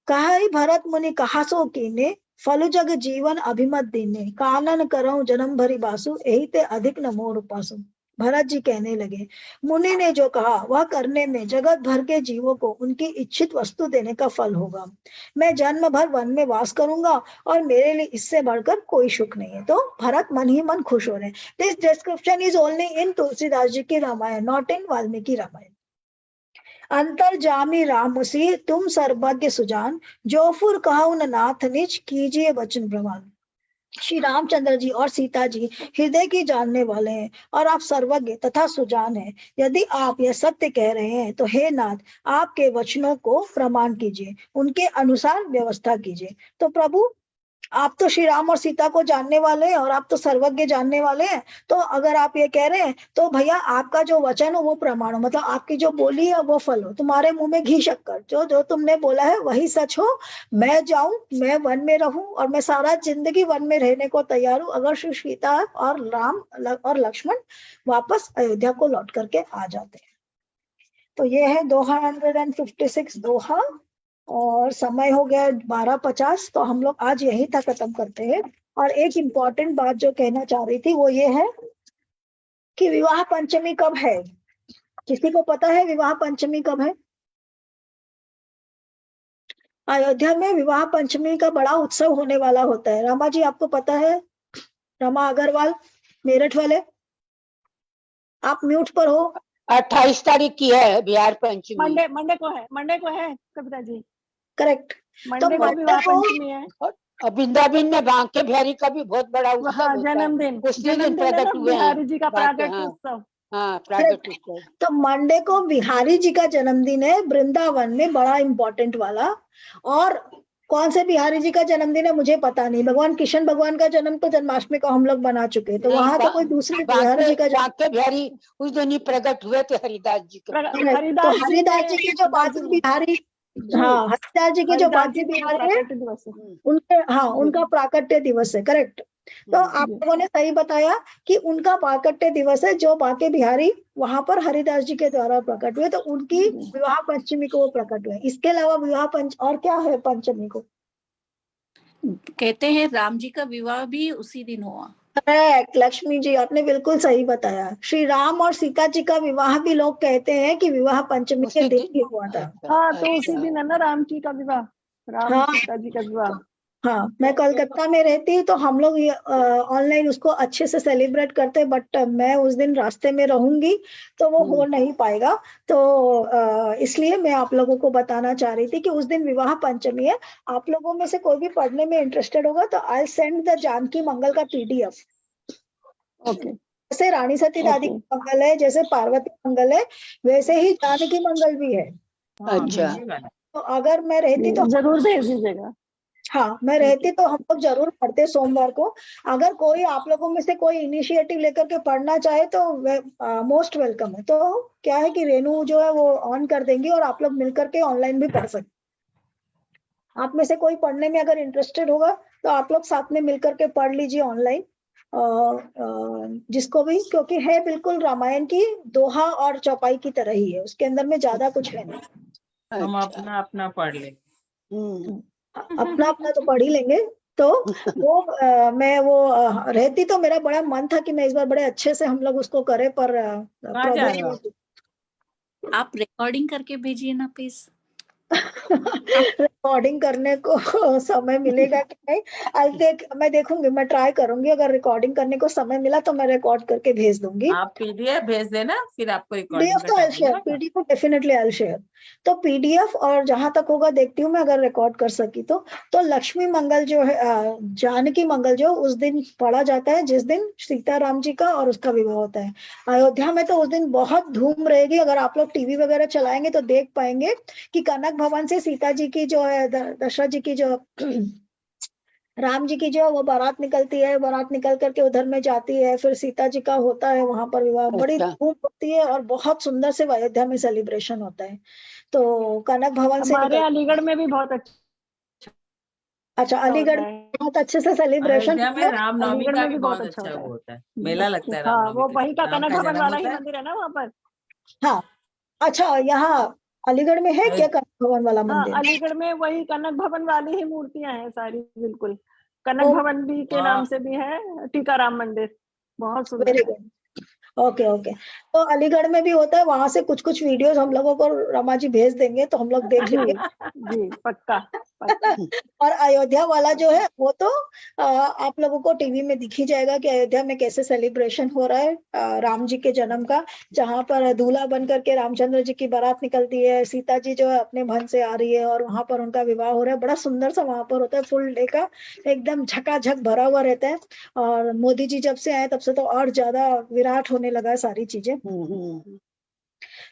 कहा ही भरत मुनि कहा सो कीने, फल जग जीवन अभिमत दीने, कानन करऊं जन्म भरी बासु, यही ते अधिक न मोर उपासु। भरत जी कहने लगे मुनि ने जो कहा वह करने में जगत भर के जीवों को उनकी इच्छित वस्तु देने का फल होगा। मैं जन्म भर वन में वास करूंगा और मेरे लिए इससे बढ़कर कोई सुख नहीं है। तो भरत मन ही मन खुश हो रहे हैं। This description is only in Tulsidas ji की रामायण, नॉट इन वाल्मीकि रामायण। अंतर्जामी रामुसी तुम सर्वज्ञ सुजान, जोफुर कहु न नाथ निज, कीजिए वचन प्रमाण। श्री रामचंद्र जी और सीता जी हृदय की जानने वाले हैं और आप सर्वज्ञ तथा सुजान हैं। यदि आप यह सत्य कह रहे हैं तो हे नाथ आपके वचनों को प्रमाण कीजिए, उनके अनुसार व्यवस्था कीजिए। तो प्रभु आप तो श्री राम और सीता को जानने वाले हैं और आप तो सर्वज्ञ जानने वाले हैं, तो अगर आप ये कह रहे हैं तो भैया आपका जो वचन हो वो प्रमाण हो, मतलब आपकी जो बोली है वो फल हो, तुम्हारे मुंह में घी शक्कर, जो जो तुमने बोला है वही सच हो। मैं जाऊं, मैं वन में रहूं और मैं सारा जिंदगी वन में रहने को तैयार हूं अगर श्री सीता और राम और लक्ष्मण वापस अयोध्या को लौट करके आ जाते हैं। तो ये है दोहा 156 दोहा और समय हो गया 12:50, तो हम लोग आज यहीं तक खत्म करते हैं। और एक इम्पॉर्टेंट बात जो कहना चाह रही थी वो ये है कि विवाह पंचमी कब है? किसी को पता है विवाह पंचमी कब है? अयोध्या में विवाह पंचमी का बड़ा उत्सव होने वाला होता है। रमा जी आपको पता है? रमा अग्रवाल मेरठ वाले, आप म्यूट पर हो। 28 तारीख की है बिहार पंचमी। मंडे को है कविता जी। करेक्ट। मंडे को विवाह पंचमी है। और वृंदावन में बांके बिहारी का भी बहुत बड़ा उत्सव हाँ, होता है। जन्मदिन उसी दिन प्रकट हुए हैं बिहारी जी का बांके, प्राकट्य हाँ। उत्सव। हाँ, प्राकट उत्सव। तो मंडे को बिहारी जी का जन्मदिन है वृंदावन में, बड़ा इंपॉर्टेंट वाला। और कौन से बिहारी जी का जन्मदिन है मुझे पता नहीं। भगवान कृष्ण भगवान का जन्म तो जन्माष्टमी को हम लोग बना चुके हैं, तो वहां तो कोई दूसरे बिहारी जी का बांके बिहारी उस दिन ही प्रकट हुए थे हरिदास जी के। तो हरिदास जी के जो बाकी बिहारी, हाँ हरिदास जी के जो बाकी बिहारी है उनके, हाँ उनका प्राकट्य दिवस है। करेक्ट। तो आप लोगों ने सही बताया कि उनका प्राकट्य दिवस है, जो बाके बिहारी वहां पर हरिदास जी के द्वारा प्रकट हुए, तो उनकी विवाह पंचमी को वो प्रकट हुए। इसके अलावा विवाह और क्या है पंचमी को? कहते हैं राम जी का विवाह भी उसी दिन हुआ। करेक्ट लक्ष्मी जी, आपने बिल्कुल सही बताया। श्री राम और सीता जी का विवाह भी लोग कहते हैं कि विवाह पंचमी के दिन ही हुआ था। हाँ, तो उसी दिन है ना राम जी का विवाह, राम हाँ। सीता जी का विवाह। हाँ, मैं कोलकाता में रहती हूँ, तो हम लोग ऑनलाइन उसको अच्छे से सेलिब्रेट करते हैं, बट मैं उस दिन रास्ते में रहूंगी तो वो हो नहीं पाएगा। तो इसलिए मैं आप लोगों को बताना चाह रही थी कि उस दिन विवाह पंचमी है। आप लोगों में से कोई भी पढ़ने में इंटरेस्टेड होगा तो आई सेंड द जानकी मंगल का PDF। ओके जैसे रानी सती दादी ओके की मंगल है, जैसे पार्वती मंगल है, वैसे ही जानकी मंगल भी है। हाँ, अच्छा। भेजिएगा ना। तो अगर मैं रहती तो जरूर भेज दीजिएगा। हाँ, मैं रहती तो हम लोग जरूर पढ़ते सोमवार को। अगर कोई आप लोगों में से कोई इनिशिएटिव लेकर के पढ़ना चाहे तो मोस्ट वेलकम है। तो क्या है कि रेनू जो है वो ऑन कर देंगी और आप लोग मिलकर के ऑनलाइन भी पढ़ सकते। आप में से कोई पढ़ने में अगर इंटरेस्टेड होगा तो आप लोग साथ में मिलकर के पढ़ लीजिए ऑनलाइन। जिसको भी, क्योंकि है बिल्कुल रामायण की दोहा और चौपाई की तरह ही है, उसके अंदर में ज्यादा कुछ है नहीं। हम अच्छा। अपना अपना पढ़ लेंगे। अपना अपना तो पढ़ ही लेंगे। तो वो मैं वो रहती तो मेरा बड़ा मन था कि मैं इस बार बड़े अच्छे से हम लोग उसको करें, पर कहाँ जा रहे हो आप? आप रिकॉर्डिंग करके भेजिए ना प्लीज। रिकॉर्डिंग करने को समय मिलेगा कि नहीं, मैं देखूंगी, मैं ट्राई करूंगी। अगर रिकॉर्डिंग करने को समय मिला तो मैं रिकॉर्ड करके भेज दूंगी। आप PDF भेज देना, फिर आपको रिकॉर्डिंग PDF का तो आई टाइम शेयर, मिलेगा। PDF definitely I share. तो PDF और जहां तक होगा देखती हूँ मैं, अगर रिकॉर्ड कर सकी तो लक्ष्मी मंगल जो है, जानकी मंगल जो उस दिन पढ़ा जाता है, जिस दिन सीताराम जी का और उसका विवाह होता है। अयोध्या में तो उस दिन बहुत धूम रहेगी। अगर आप लोग टीवी वगैरह चलाएंगे तो देख पाएंगे कि कनक भवन से सीता जी की जो है, दशरथ जी की जो राम जी की जो वो बारात निकलती है, बारात निकल करके उधर में जाती है, फिर सीता जी का होता है वहां पर विवाह। बड़ी अच्छा। धूम होती है और बहुत सुंदर से अयोध्या में सेलिब्रेशन होता है। तो कनक भवन से हमारे निकल, अलीगढ़ में भी बहुत अच्छा, अच्छा अलीगढ़ होता में है। बहुत अच्छे से सेलिब्रेशन अयोध्या में होता है। रामनवमी अलीगढ़ का में भी भी बहुत बहुत अच्छा अच्छा होता वो है। होता है, मेला लगता है हाँ, रामनवमी वो का। वही का राम कनक का भवन जन्म वाला ही होता है। मंदिर है ना वहाँ पर। हाँ, अच्छा, यहाँ अलीगढ़ में है क्या अयो- कनक भवन वाला हाँ, मंदिर? अलीगढ़ में वही कनक भवन वाली ही मूर्तियां हैं सारी, बिल्कुल। कनक ओ, भवन भी के नाम से भी है, टीकाराम मंदिर, बहुत सुंदर वेरी है। गुड। Okay okay. तो अलीगढ़ में भी होता है, वहां से कुछ कुछ वीडियोस हम लोगों को रमा जी भेज देंगे तो हम लोग देख जी लेंगे। जी, पक्का पक्का। और अयोध्या वाला जो है वो तो आप लोगों को टीवी में दिख ही जाएगा कि अयोध्या में कैसे सेलिब्रेशन हो रहा है राम जी के जन्म का। जहां पर दूल्हा बन करके रामचंद्र जी की बारात निकलती है, सीता जी जो है अपने मन से आ रही है और वहां पर उनका विवाह हो रहा है। बड़ा सुंदर सा वहां पर होता है, फुल डे का एकदम झकाझक भरा हुआ रहता है। और मोदी जी जब से आए तब से तो और ज्यादा विराट होने लगा है सारी चीजें।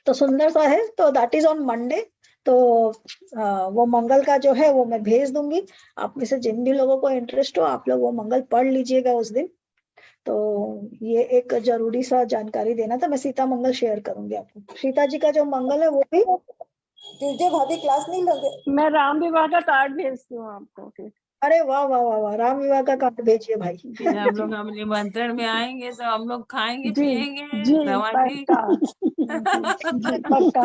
तो सुंदर सा है। तो दैट इज ऑन मंडे। तो वो मंगल का जो है वो मैं भेज दूंगी। आप में से जिन भी लोगों को इंटरेस्ट हो आप लोग वो मंगल पढ़ लीजिएगा उस दिन। तो ये एक जरूरी सा जानकारी देना था। मैं सीता मंगल शेयर करूंगी आपको। सीता जी का जो मंगल है वो भी ट्यूजडे भाभी क्लास नहीं लोगे? मैं राम विवाह का कार्ड भेजती हूँ आपको फिर। अरे वाह वाह वाह वाह, राम विवाह का कार्ड भेजिए भाई। जी हम जी लोग हम निमंत्रण में आएंगे तो हम लोग खाएंगे जी पिएंगे जी, रवा जी। पक्का जी। पक्का।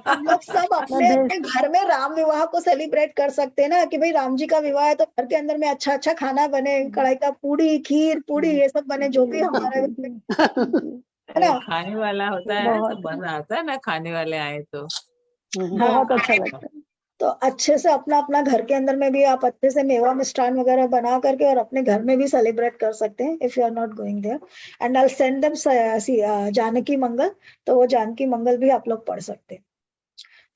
हम लोग सब मैं अपने अपने भेज घर में राम विवाह को सेलिब्रेट कर सकते हैं ना, कि भाई राम जी का विवाह है तो घर के अंदर में अच्छा अच्छा खाना बने, कढ़ाई का पूड़ी, खीर, पूड़ी, ये सब बने, जो भी हमारे जी जी, है ना। खाने वाला होता है तो बहुत मजा आता है ना, खाने वाले आए तो। हाँ, बहुत अच्छा लगता है। तो अच्छे से अपना अपना घर के अंदर में भी आप अच्छे से मेवा मिष्ठान वगैरह बना करके और अपने घर में भी सेलिब्रेट कर सकते हैं, if you are not going there. And I send them Janaki Mangal. तो वो जानकी मंगल भी आप लोग पढ़ सकते हैं।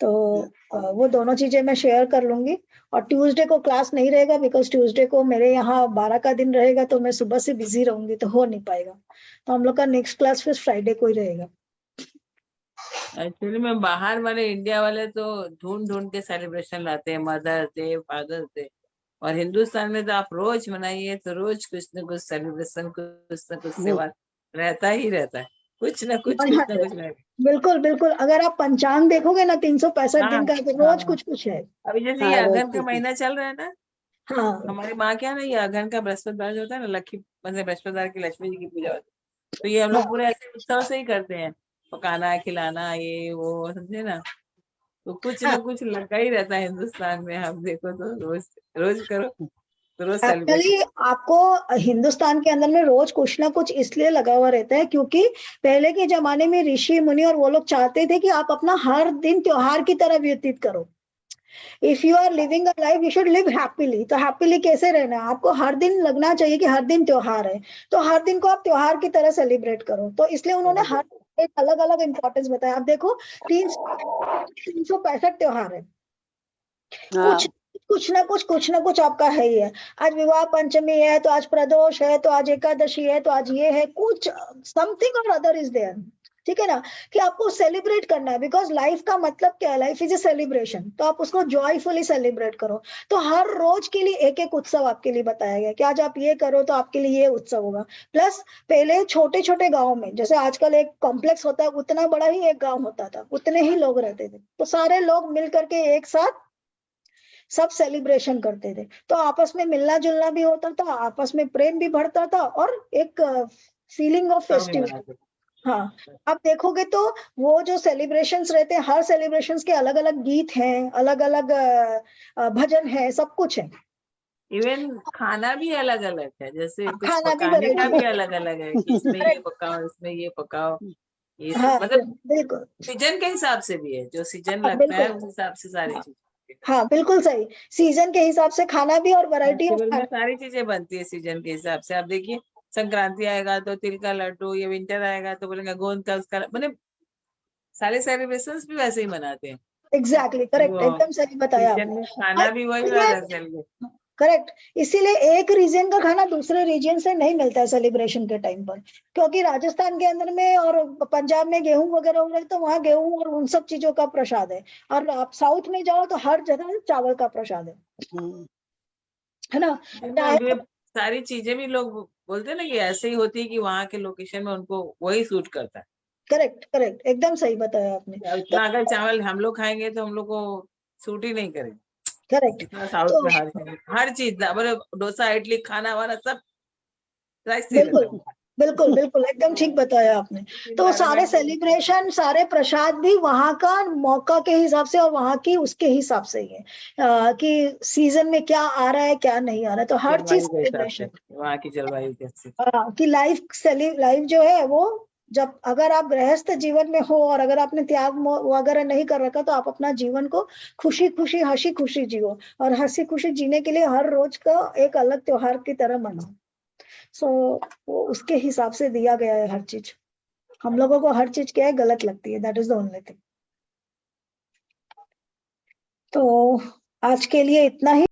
तो वो दोनों चीजें मैं शेयर कर लूंगी। और ट्यूसडे को क्लास नहीं रहेगा, बिकॉज ट्यूसडे को मेरे यहाँ 12 का दिन रहेगा, तो मैं सुबह से बिजी रहूंगी तो हो नहीं पाएगा। तो हम लोग का नेक्स्ट क्लास फिर फ्राइडे को ही रहेगा। एक्चुअली में बाहर वाले, इंडिया वाले तो ढूंढ ढूंढ के सेलिब्रेशन लाते हैं, मदर्स डे, फादर्स डे। और हिंदुस्तान में तो आप रोज मनाइए तो रोज कुछ न कुछ सेलिब्रेशन, कुछ न कुछ सेवा रहता ही रहता है, कुछ न कुछ रहेगा। बिल्कुल बिल्कुल। अगर आप पंचांग देखोगे ना 365 दिन हाँ का, तो रोज हाँ। कुछ कुछ है। अभी जैसे ये हाँ, रोज अगहन का महीना चल रहा है ना, हाँ हमारी माँ क्या है ना, ये अगहन का बृहस्पतिवार जो होता है ना, लक्ष्मी मतलब बृहस्पतिवार की लक्ष्मी जी की पूजा होती है, तो ये हम लोग पूरे ऐसे उत्सव से ही करते हैं, पकाना खिलाना ये वो, समझे ना। तो कुछ हाँ। न कुछ लगा ही रहता है हिंदुस्तान में, हम देखो तो रोज रोज करो तो रोज एक्चुअली सेलिब्रेशन। आपको हिंदुस्तान के अंदर में रोज कुछ ना कुछ इसलिए लगा हुआ रहता है क्योंकि पहले के जमाने में ऋषि मुनि और वो लोग चाहते थे कि आप अपना हर दिन त्योहार की तरह व्यतीत करो। If you are living a life you should live happily. तो हैप्पीली कैसे रहना है? आपको हर दिन लगना चाहिए कि हर दिन त्योहार है, तो हर दिन को आप त्योहार की तरह सेलिब्रेट करो। तो इसलिए उन्होंने हर एक अलग अलग इंपॉर्टेंस बताया। आप देखो 365 त्योहार है, हाँ कुछ ना कुछ आपका है ही है। आज विवाह पंचमी है, तो आज प्रदोष है, तो आज एकादशी है, तो आज ये है, कुछ समथिंग और अदर इज देयर। ठीक है ना, कि आपको सेलिब्रेट करना है, बिकॉज लाइफ का मतलब क्या है? Life is a celebration. तो आप उसको जॉयफुली सेलिब्रेट करो। तो हर रोज के लिए एक एक उत्सव आपके लिए बताया गया कि आज आप ये करो तो आपके लिए ये उत्सव होगा। प्लस पहले छोटे छोटे गांव में, जैसे आजकल एक कॉम्प्लेक्स होता है, उतना बड़ा ही एक गांव होता था, उतने ही लोग रहते थे, तो सारे लोग मिल करके एक साथ सब सेलिब्रेशन करते थे। तो आपस में मिलना जुलना भी होता था, आपस में प्रेम भी बढ़ता था, और एक फीलिंग ऑफ फेस्टिवल। हाँ, आप देखोगे तो वो जो सेलिब्रेशंस रहते हैं, हर सेलिब्रेशंस के अलग अलग गीत हैं, अलग अलग भजन है, सब कुछ है। इवन खाना भी अलग अलग है, जैसे कुछ खाना भी पकाने का variety भी अलग अलग है कि इसमें ये पकाओ, इसमें ये पकाओ, ये सब हाँ मतलब बिल्कुल, सीजन के हिसाब से भी है, जो सीजन हाँ लगता है बिल्कुल, उस हिसाब से सारी चीजें। हाँ बिल्कुल सही। सीजन के हिसाब से खाना भी और वैरायटी ऑफ फेस्टिवल में सारी चीजें बनती है सीजन के हिसाब से। आप देखिए संक्रांति आएगा तो तिल का लड्डू, ये विंटर आएगा तो बोलेंगे गोंद का उसका, मतलब सारे सेलिब्रेशंस भी वैसे ही मनाते हैं। एग्जैक्टली करेक्ट, वो एकदम सही बताया सीजन आपने। में खाना भी वही वाला सेलिब्रेट। करेक्ट, इसीलिए एक रीजन का खाना दूसरे रीजन से नहीं मिलता है सेलिब्रेशन के टाइम पर, क्योंकि राजस्थान के अंदर में और पंजाब में गेहूं वगैरह हो रहे तो वहाँ गेहूं और उन सब चीजों का प्रसाद है, और आप साउथ में जाओ तो हर जगह चावल का प्रसाद है ना। ये सारी चीजें भी लोग बोलते हैं ना कि ऐसे ही होती है कि वहाँ के लोकेशन में उनको वही सूट करता है। करेक्ट करेक्ट, एकदम सही बताया आपने। इतना अगर चावल हम लोग खाएंगे तो हम लोग को सूट ही नहीं करेगा। करेक्ट, इतना साउथ तो में हर चीज मतलब डोसा इडली खाना वाना सब राइस से रहता बिल्कुल बिल्कुल बिल्कुल एकदम ठीक बताया आपने। तो सारे सेलिब्रेशन, सारे प्रसाद भी वहाँ का मौका के हिसाब से और वहाँ की उसके हिसाब से ही है, कि सीजन में क्या आ रहा है क्या नहीं आ रहा है, तो हर चीज जलवायु के हिसाब से, सेलिब्रेशन। वहाँ की जलवायु कैसी। कि लाइफ जो है वो, जब अगर आप गृहस्थ जीवन में हो और अगर आपने त्याग वगैरह नहीं कर रखा, तो आप अपना जीवन को खुशी खुशी हंसी खुशी जियो, और हंसी खुशी जीने के लिए हर रोज का एक अलग त्योहार की तरह मनाओ। सो वो उसके हिसाब से दिया गया है हर चीज। हम लोगों को हर चीज क्या है गलत लगती है, that is the only thing. तो आज के लिए इतना ही।